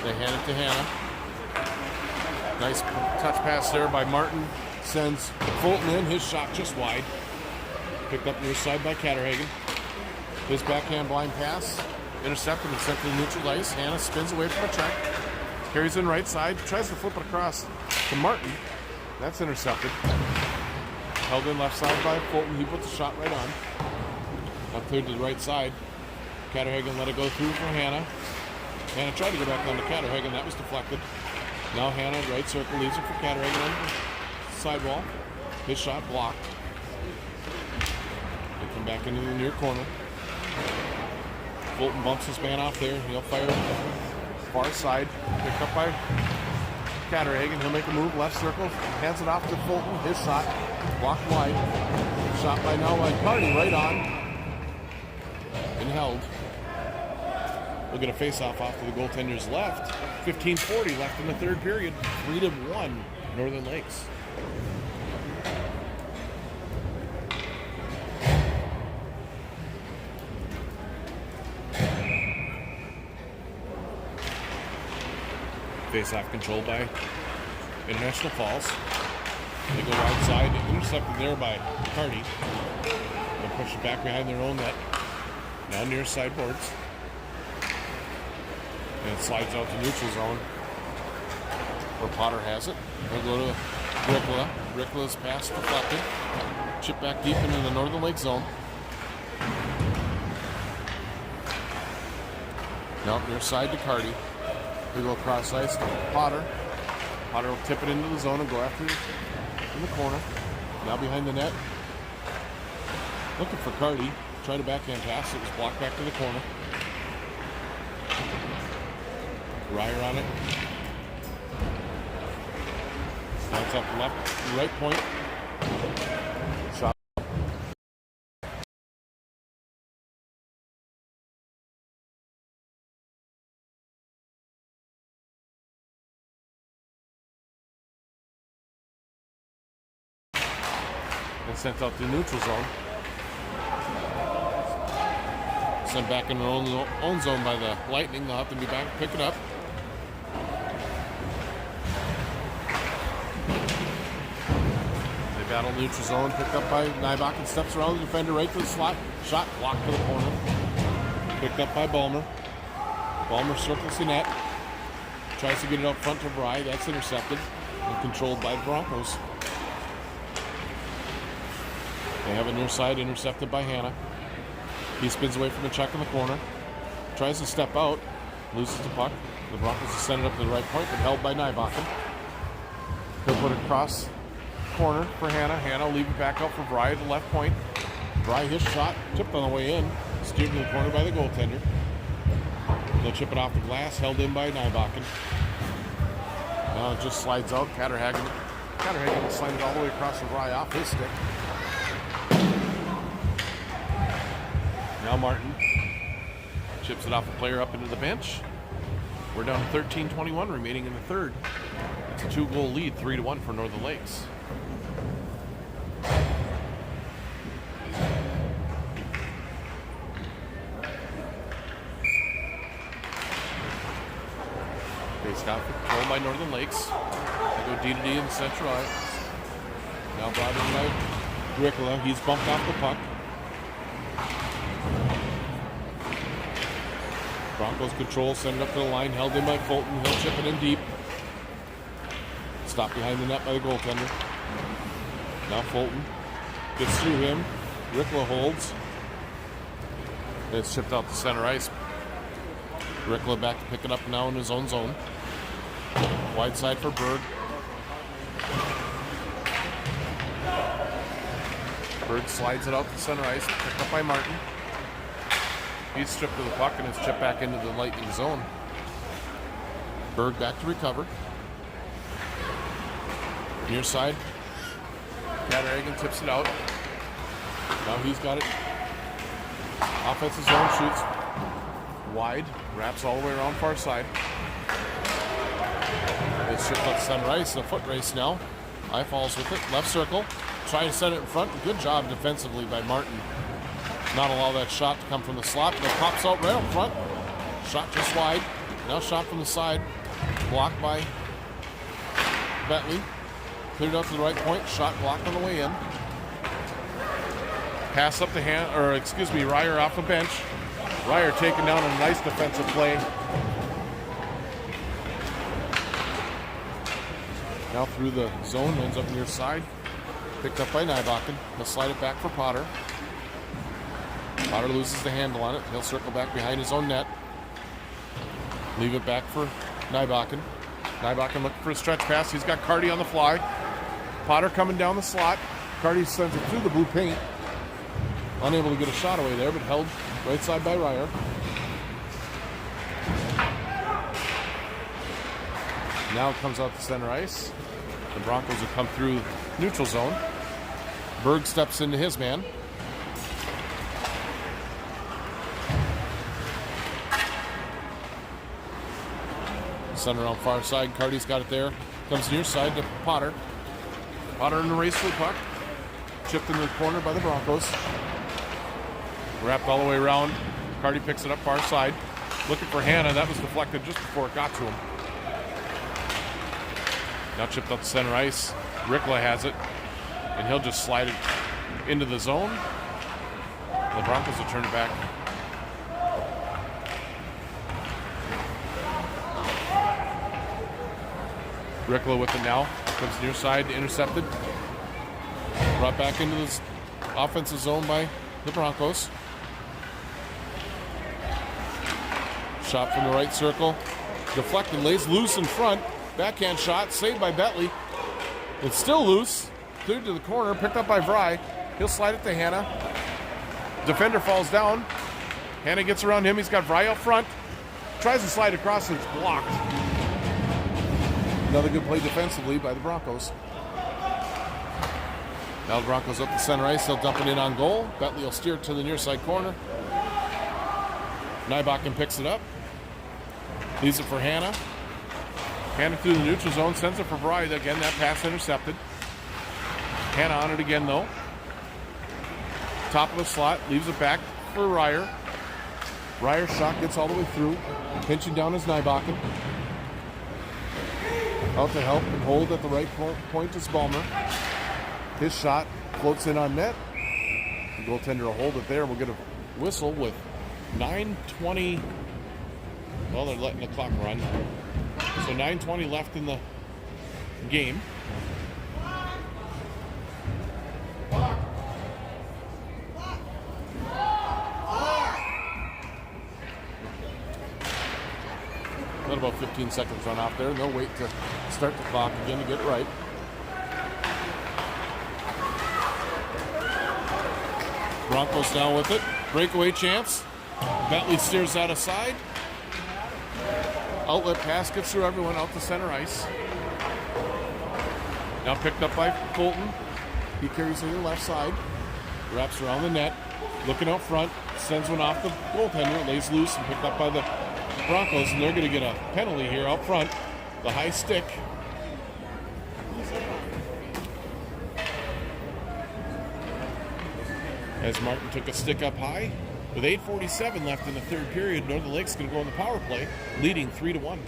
They hand it to Hannah. Nice touch pass there by Martin. Sends Fulton in. His shot just wide. Picked up near side by Catterhagen. His backhand blind pass. Intercepted and sent to the neutral ice. Hannah spins away from a check. Carries in right side. Tries to flip it across to Martin. That's intercepted. Held in left side by Fulton. He puts a shot right on. Now cleared to the right side. Catterhagen let it go through for Hannah. Hannah tried to go back down to Catterhagen. That was deflected. Now Hannah, right circle, leaves it for Catterhagen on the sidewall. His shot blocked. They come back into the near corner. Fulton bumps his man off there. He'll fire far side. Picked up by Catterhagen. He'll make a move, left circle. Hands it off to Fulton. His shot blocked wide. Shot by now by Carty, right on. and held. We'll get a face-off off to the goaltender's left. 15:40 left in the third period. 3-1, Northern Lakes. Face-off controlled by International Falls. They go wide side, intercepted there by Carney. They'll push it back behind their own net. Now near sideboards. And it slides out to neutral zone where Potter has it. They'll go to Rickla. Rickla's pass deflected. Chip back deep into the Northern Lake zone. Now near side to Carty. We go across ice to Potter. Potter will tip it into the zone and go after it in the corner. Now behind the net. Looking for Carty. Tried a backhand pass. It was blocked back to the corner. Ryer on it. Now it's up left, right point. Shot. And sent out to the neutral zone. Sent back in their own zone by the Lightning. They'll have to be back and pick it up. They battle neutral zone, picked up by Nybach and steps around the defender right to the slot. Shot blocked to the corner. Picked up by Balmer. Balmer circles the net. Tries to get it up front to Bry. That's intercepted and controlled by the Broncos. They have a near side intercepted by Hanna. He spins away from a check in the corner. Tries to step out. Loses the puck. The Broncos will send it up to the right point, but held by Nybakken. He'll put it across corner for Hanna. Hanna will leave it back out for Bry at the left point. Bry, his shot, tipped on the way in. Steered to the corner by the goaltender. They'll chip it off the glass, held in by Nybakken. Now it just slides out. Catterhagen will slide it all the way across the Bry off his stick. Now Martin chips it off a player up into the bench. We're down to 13:21 remaining in the third. It's a 2-goal lead, 3-1 for Northern Lakes. Faced off controlled by Northern Lakes. They go D to D in the central ice. Now brought in by Rickla. He's bumped off the puck. Broncos control, send it up to the line, held in by Fulton. He'll chip it in deep. Stopped behind the net by the goaltender. Now Fulton gets through him. Rickla holds. It's chipped out to center ice. Rickla back to pick it up now in his own zone. Wide side for Berg. Berg slides it out to center ice, picked up by Martin. He's stripped of the puck and it's chipped back into the Lightning zone. Berg back to recover. Near side. Catterhagen tips it out. Now he's got it. Offensive zone, shoots wide, wraps all the way around far side. It's shipped up center ice, a foot race now. Eye falls with it, left circle. Trying to set it in front. Good job defensively by Martin. Not allow that shot to come from the slot. It pops out right up front. Shot just wide. Now shot from the side. Blocked by Bentley. Cleared out to the right point. Shot blocked on the way in. Pass up the Ryer off the bench. Ryer taking down a nice defensive play. Now through the zone, ends up near side. Picked up by Nybakken. He'll slide it back for Potter. Potter loses the handle on it. He'll circle back behind his own net. Leave it back for Nybakken. Nybakken looking for a stretch pass. He's got Carty on the fly. Potter coming down the slot. Carty sends it through the blue paint. Unable to get a shot away there, but held right side by Ryer. Now it comes out to center ice. The Broncos will come through neutral zone. Berg steps into his man. Send around far side. Carty's got it there. Comes near side to Potter. Potter in the race for the puck. Chipped into the corner by the Broncos. Wrapped all the way around. Carty picks it up far side. Looking for Hannah. That was deflected just before it got to him. Now chipped up the center ice. Rickla has it. And he'll just slide it into the zone. The Broncos will turn it back. Rickla with it now. Comes near side, intercepted. Brought back into the offensive zone by the Broncos. Shot from the right circle. Deflected, lays loose in front. Backhand shot, saved by Bentley. It's still loose. Cleared to the corner, picked up by Vry. He'll slide it to Hannah. Defender falls down. Hannah gets around him. He's got Vry out front. Tries to slide across and it's blocked. Another good play defensively by the Broncos. Now the Broncos up the center ice. They'll dump it in on goal. Bentley will steer it to the near side corner. Nybakken picks it up. Leaves it for Hannah. Hannah through the neutral zone. Sends it for Vry. Again, that pass intercepted. Hannah on it again, though. Top of the slot. Leaves it back for Ryer. Ryer's shot gets all the way through. Pinching down is Nybakken. Out to help and hold at the right point is Balmer. His shot floats in on net. The goaltender will hold it there. We'll get a whistle with 9:20. Well, they're letting the clock run. So 9:20 left in the game. Let about 15 seconds run off there. They'll wait to start the clock again to get it right. Broncos down with it. Breakaway chance. Bentley steers that aside. Outlet pass gets through everyone out to center ice. Now picked up by Fulton. He carries it to the left side. Wraps around the net. Looking out front. Sends one off the goaltender. Lays loose and picked up by the Broncos, and they're going to get a penalty here out front. The high stick. As Martin took a stick up high. With 8:47 left in the third period, Northern Lake's going to go on the power play, leading 3-1.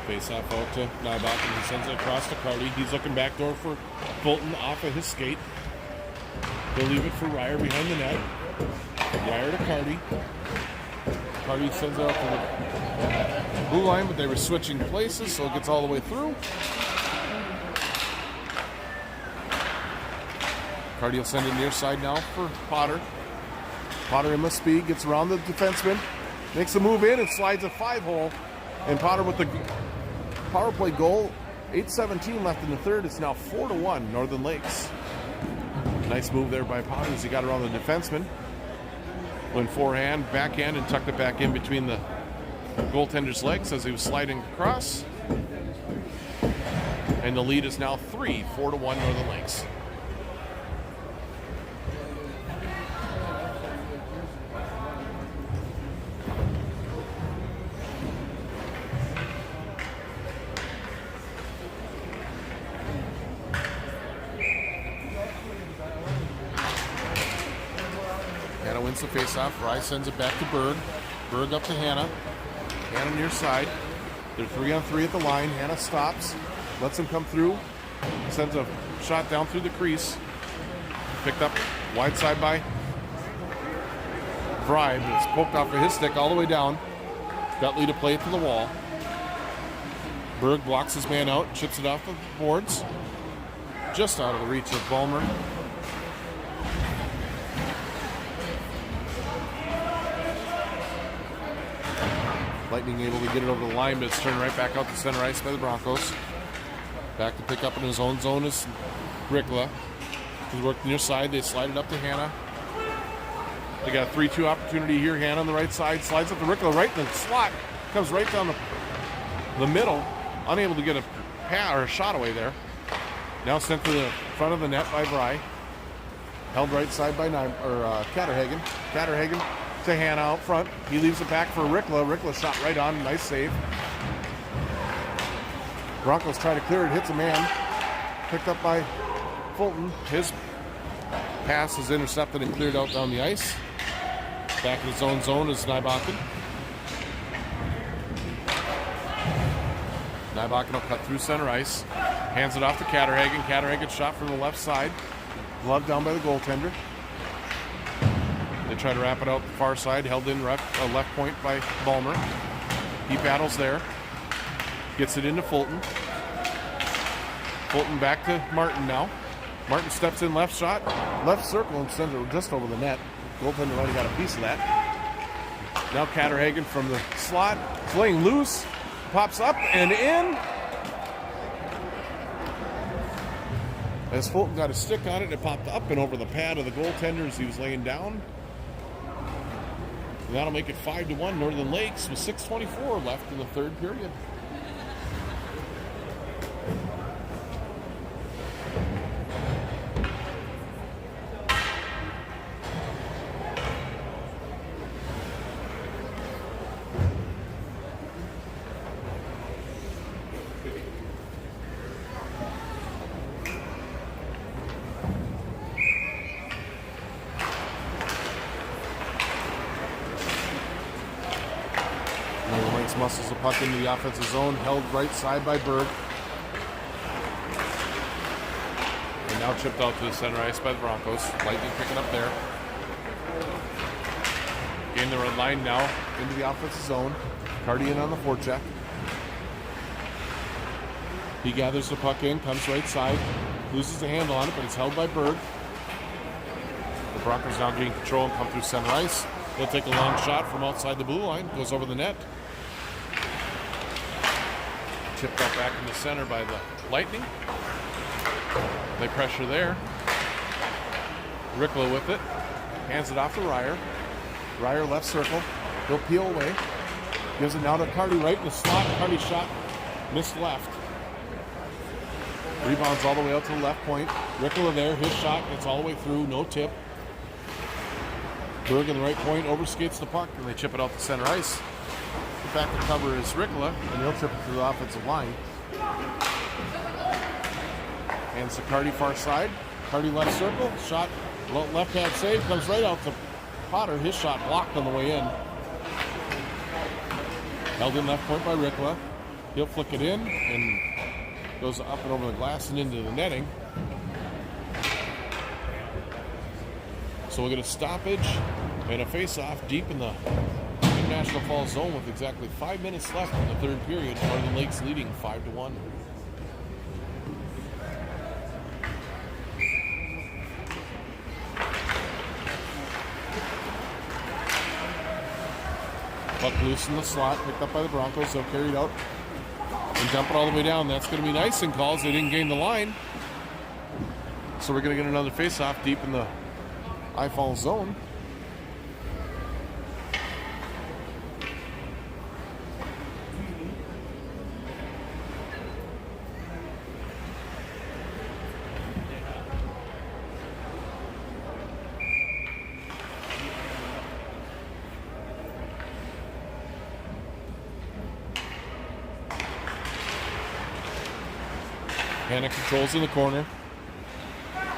Face off out to Nybakken. He sends it across to Carty. He's looking back door for Fulton off of his skate. They'll leave it for Ryer behind the net. Ryer to Carty. Carty sends it out to the blue line, but they were switching places, so it gets all the way through. Carty will send it near side now for Potter. Potter in with speed, gets around the defenseman, makes a move in and slides a 5-hole. And Potter with the power play goal. 8:17 left in the third. It's now 4-1 Northern Lakes. Nice move there by Potter as he got around the defenseman. Went forehand, backhand, and tucked it back in between the goaltender's legs as he was sliding across. And the lead is now 4-1 Northern Lakes. Wins the face-off. Rice sends it back to Berg. Berg up to Hannah. Hannah near side. They're 3-on-3 at the line. Hannah stops. Lets him come through. Sends a shot down through the crease. Picked up wide side by Vry, but it's poked off of his stick all the way down. Bentley to play it to the wall. Berg blocks his man out. Chips it off the boards. Just out of the reach of Balmer. Lightning able to get it over the line, but it's turned right back out to center ice by the Broncos. Back to pick up in his own zone is Rickla. He's worked near side. They slide it up to Hannah. They got a 3-2 opportunity here. Hannah on the right side, slides up to Rickler right in the slot, comes right down the middle, unable to get a shot away there. Now sent to the front of the net by Bry. Held right side by Catterhagen. Catterhagen to Hannah out front. He leaves it back for Rickler. Rickler shot right on. Nice save. Broncos try to clear it. Hits a man. Picked up by Fulton. His pass is intercepted and cleared out down the ice. Back in his own zone is Nybakken. Nybakken will cut through center ice. Hands it off to Catterhagen. Catterhagen shot from the left side. Glove down by the goaltender. They try to wrap it out the far side. Held in left point by Ballmer. He battles there. Gets it into Fulton. Fulton back to Martin now. Martin steps in left shot. Left circle and sends it just over the net. Goaltender already got a piece of that. Now Catterhagen from the slot. Playing loose. Pops up and in. As Fulton got a stick on it, it popped up and over the pad of the goaltender as he was laying down. And that'll make it 5-1 Northern Lakes with 6:24 left in the third period. Muscles the puck into the offensive zone, held right side by Berg. And now chipped out to the center ice by the Broncos. Lightning picking up there. Gain the red line now into the offensive zone. Cardi in on the forecheck. He gathers the puck in, comes right side, loses the handle on it, but it's held by Berg. The Broncos now gain control and come through center ice. They'll take a long shot from outside the blue line, goes over the net. Tipped up back in the center by the Lightning. They pressure there. Rickler with it. Hands it off to Ryer. Ryer left circle. He'll peel away. Gives it now to Cardi right in the slot. Cardi shot. Missed left. Rebounds all the way out to the left point. Rickler there. His shot gets all the way through. No tip. Berg in the right point. Overskates the puck. And they chip it out to center ice. Back to cover is Rickler, and he'll tip it to the offensive line. Hands to Cardi far side. Cardi left circle. Shot, left hand save, comes right out to Potter. His shot blocked on the way in. Held in left point by Rickler. He'll flick it in and goes up and over the glass and into the netting. So we'll get a stoppage and a face-off deep in the National Falls zone with exactly 5 minutes left in the third period. Northern Lakes leading 5-1. Puck loose in the slot, picked up by the Broncos. They'll carry it out and dump it all the way down. That's going to be icing calls. They didn't gain the line. So we're going to get another face-off deep in the I-Falls zone. Hannah controls in the corner.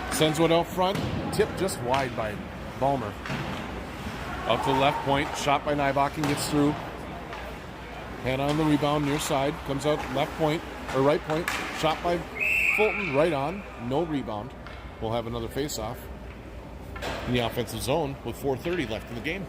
Sends one out front. Tipped just wide by Ballmer. Up to the left point. Shot by Nybakken. Gets through. Hannah on the rebound near side. Comes out left point. Or right point. Shot by Fulton. Right on. No rebound. We'll have another face-off in the offensive zone with 4:30 left in the game.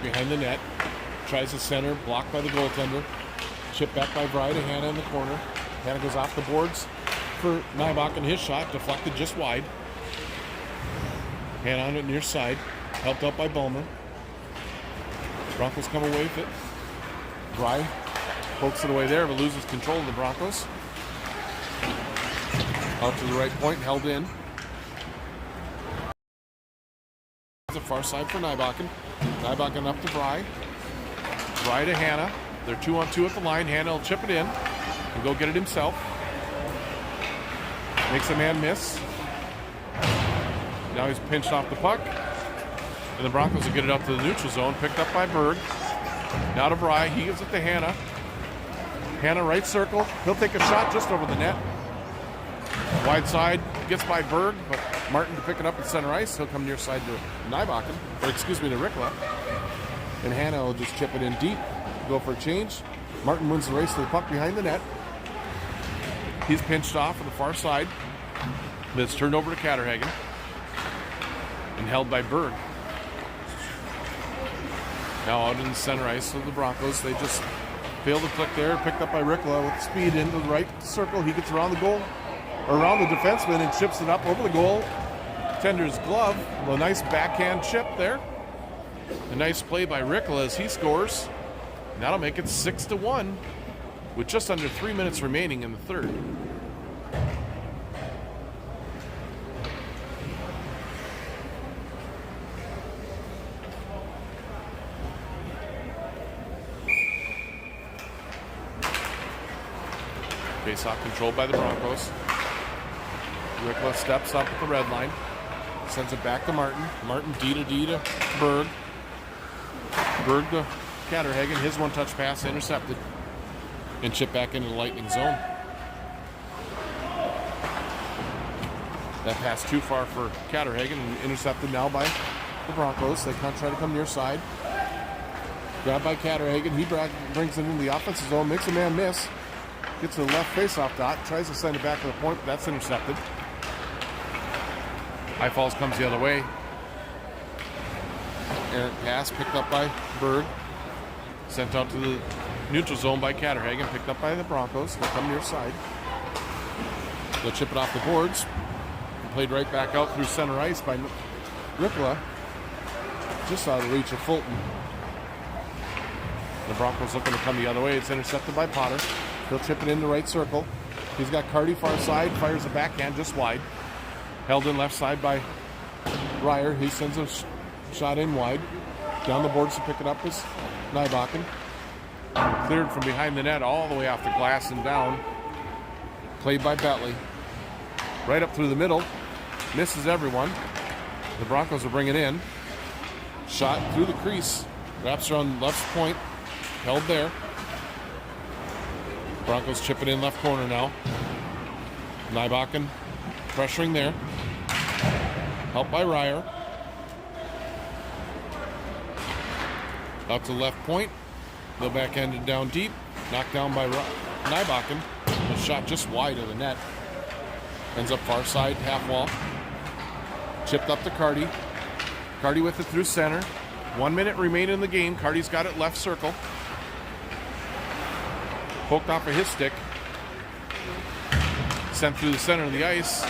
Behind the net, tries the center, blocked by the goaltender. Chip back by Bry to Hannah in the corner. Hannah goes off the boards for Nybakken. His shot deflected just wide. Hand on it near side. Helped out by Bulmer. Broncos come away with it. Bry pokes it away there, but loses control of the Broncos. Out to the right point, held in. The far side for Nybakken. Nybakken up to Bry. Bry to Hanna. They're 2-on-2 at the line. Hanna will chip it in and go get it himself. Makes a man miss. Now he's pinched off the puck. And the Broncos will get it up to the neutral zone. Picked up by Berg. Now to Bry. He gives it to Hanna. Hanna right circle. He'll take a shot just over the net. Wide side. Gets by Berg, but Martin to pick it up at center ice. He'll come near side to Nybakken. Or excuse me, to Rikla. And Hanna will just chip it in deep. Go for a change. Martin wins the race to the puck behind the net. He's pinched off on the far side. But it's turned over to Katterhagen. And held by Berg. Now out in the center ice of the Broncos. They just failed to click there. Picked up by Rikla with speed into the right circle. He gets around the goal, or around the defenseman, and chips it up over the goal. Tender's glove. A nice backhand chip there. A nice play by Rikla as he scores. And that'll make it 6-1 with just under 3 minutes remaining in the third. Faceoff controlled by the Broncos. Rikla steps up at the red line. Sends it back to Martin. Martin D to Berg. Berg to Katterhagen. His one-touch pass intercepted. And chipped back into the Lightning zone. That pass too far for Katterhagen and intercepted now by the Broncos. They try to come near side. Grabbed by Katterhagen. He brings it into the offensive zone. Makes a man miss. Gets to the left faceoff dot. Tries to send it back to the point, but that's intercepted. High Falls comes the other way. Errant pass picked up by Berg. Sent out to the neutral zone by Katterhagen. Picked up by the Broncos. They'll come near side. They'll chip it off the boards. Played right back out through center ice by Rikla. Just out of reach of Fulton. The Broncos looking to come the other way. It's intercepted by Potter. He'll chip it in the right circle. He's got Carty far side. Fires a backhand just wide. Held in left side by Ryer. He sends a shot in wide. Down the boards to pick it up is Nybakken. Cleared from behind the net all the way off the glass and down. Played by Bentley. Right up through the middle. Misses everyone. The Broncos will bring it in. Shot through the crease. Wraps around left point. Held there. Broncos chip it in left corner now. Nybakken pressuring there. Helped by Ryer. Out to left point. The backhanded down deep. Knocked down by Nybakken. A shot just wide of the net. Ends up far side, half wall. Chipped up to Carty. Carty with it through center. 1 minute remaining in the game. Carty's got it left circle. Poked off of his stick. Sent through the center of the ice.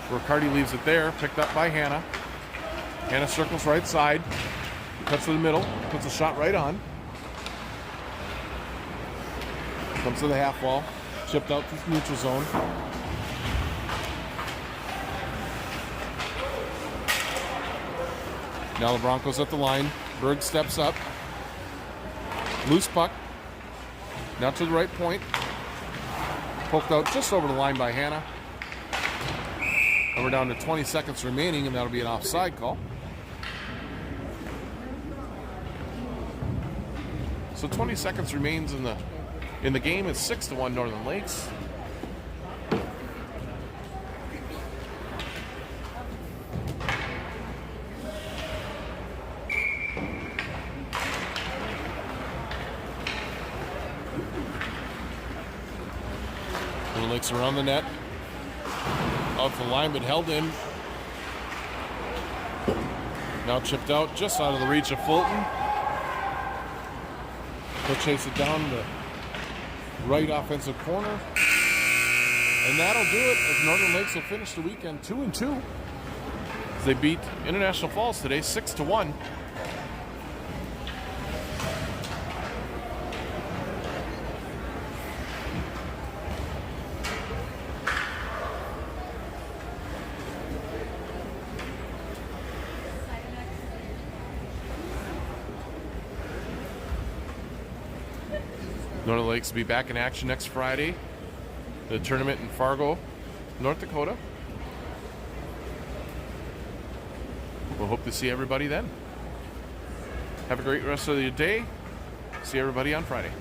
Where Carty leaves it there. Picked up by Hanna. Hanna circles right side. Cuts to the middle. Puts a shot right on. Comes to the half wall. Chipped out to the neutral zone. Now the Broncos at the line. Berg steps up. Loose puck. Now to the right point. Poked out just over the line by Hanna. And we're down to 20 seconds remaining, and that'll be an offside call. So 20 seconds remains in the game. It's 6-1 Northern Lakes. Northern Lakes around the net. Off the line, but held in. Now chipped out just out of the reach of Fulton. He'll chase it down the right offensive corner. And that'll do it as Northern Lakes will finish the weekend 2-2. they beat International Falls today 6-1. Northern Lakes will be back in action next Friday. The tournament in Fargo, North Dakota. We'll hope to see everybody then. Have a great rest of your day. See everybody on Friday.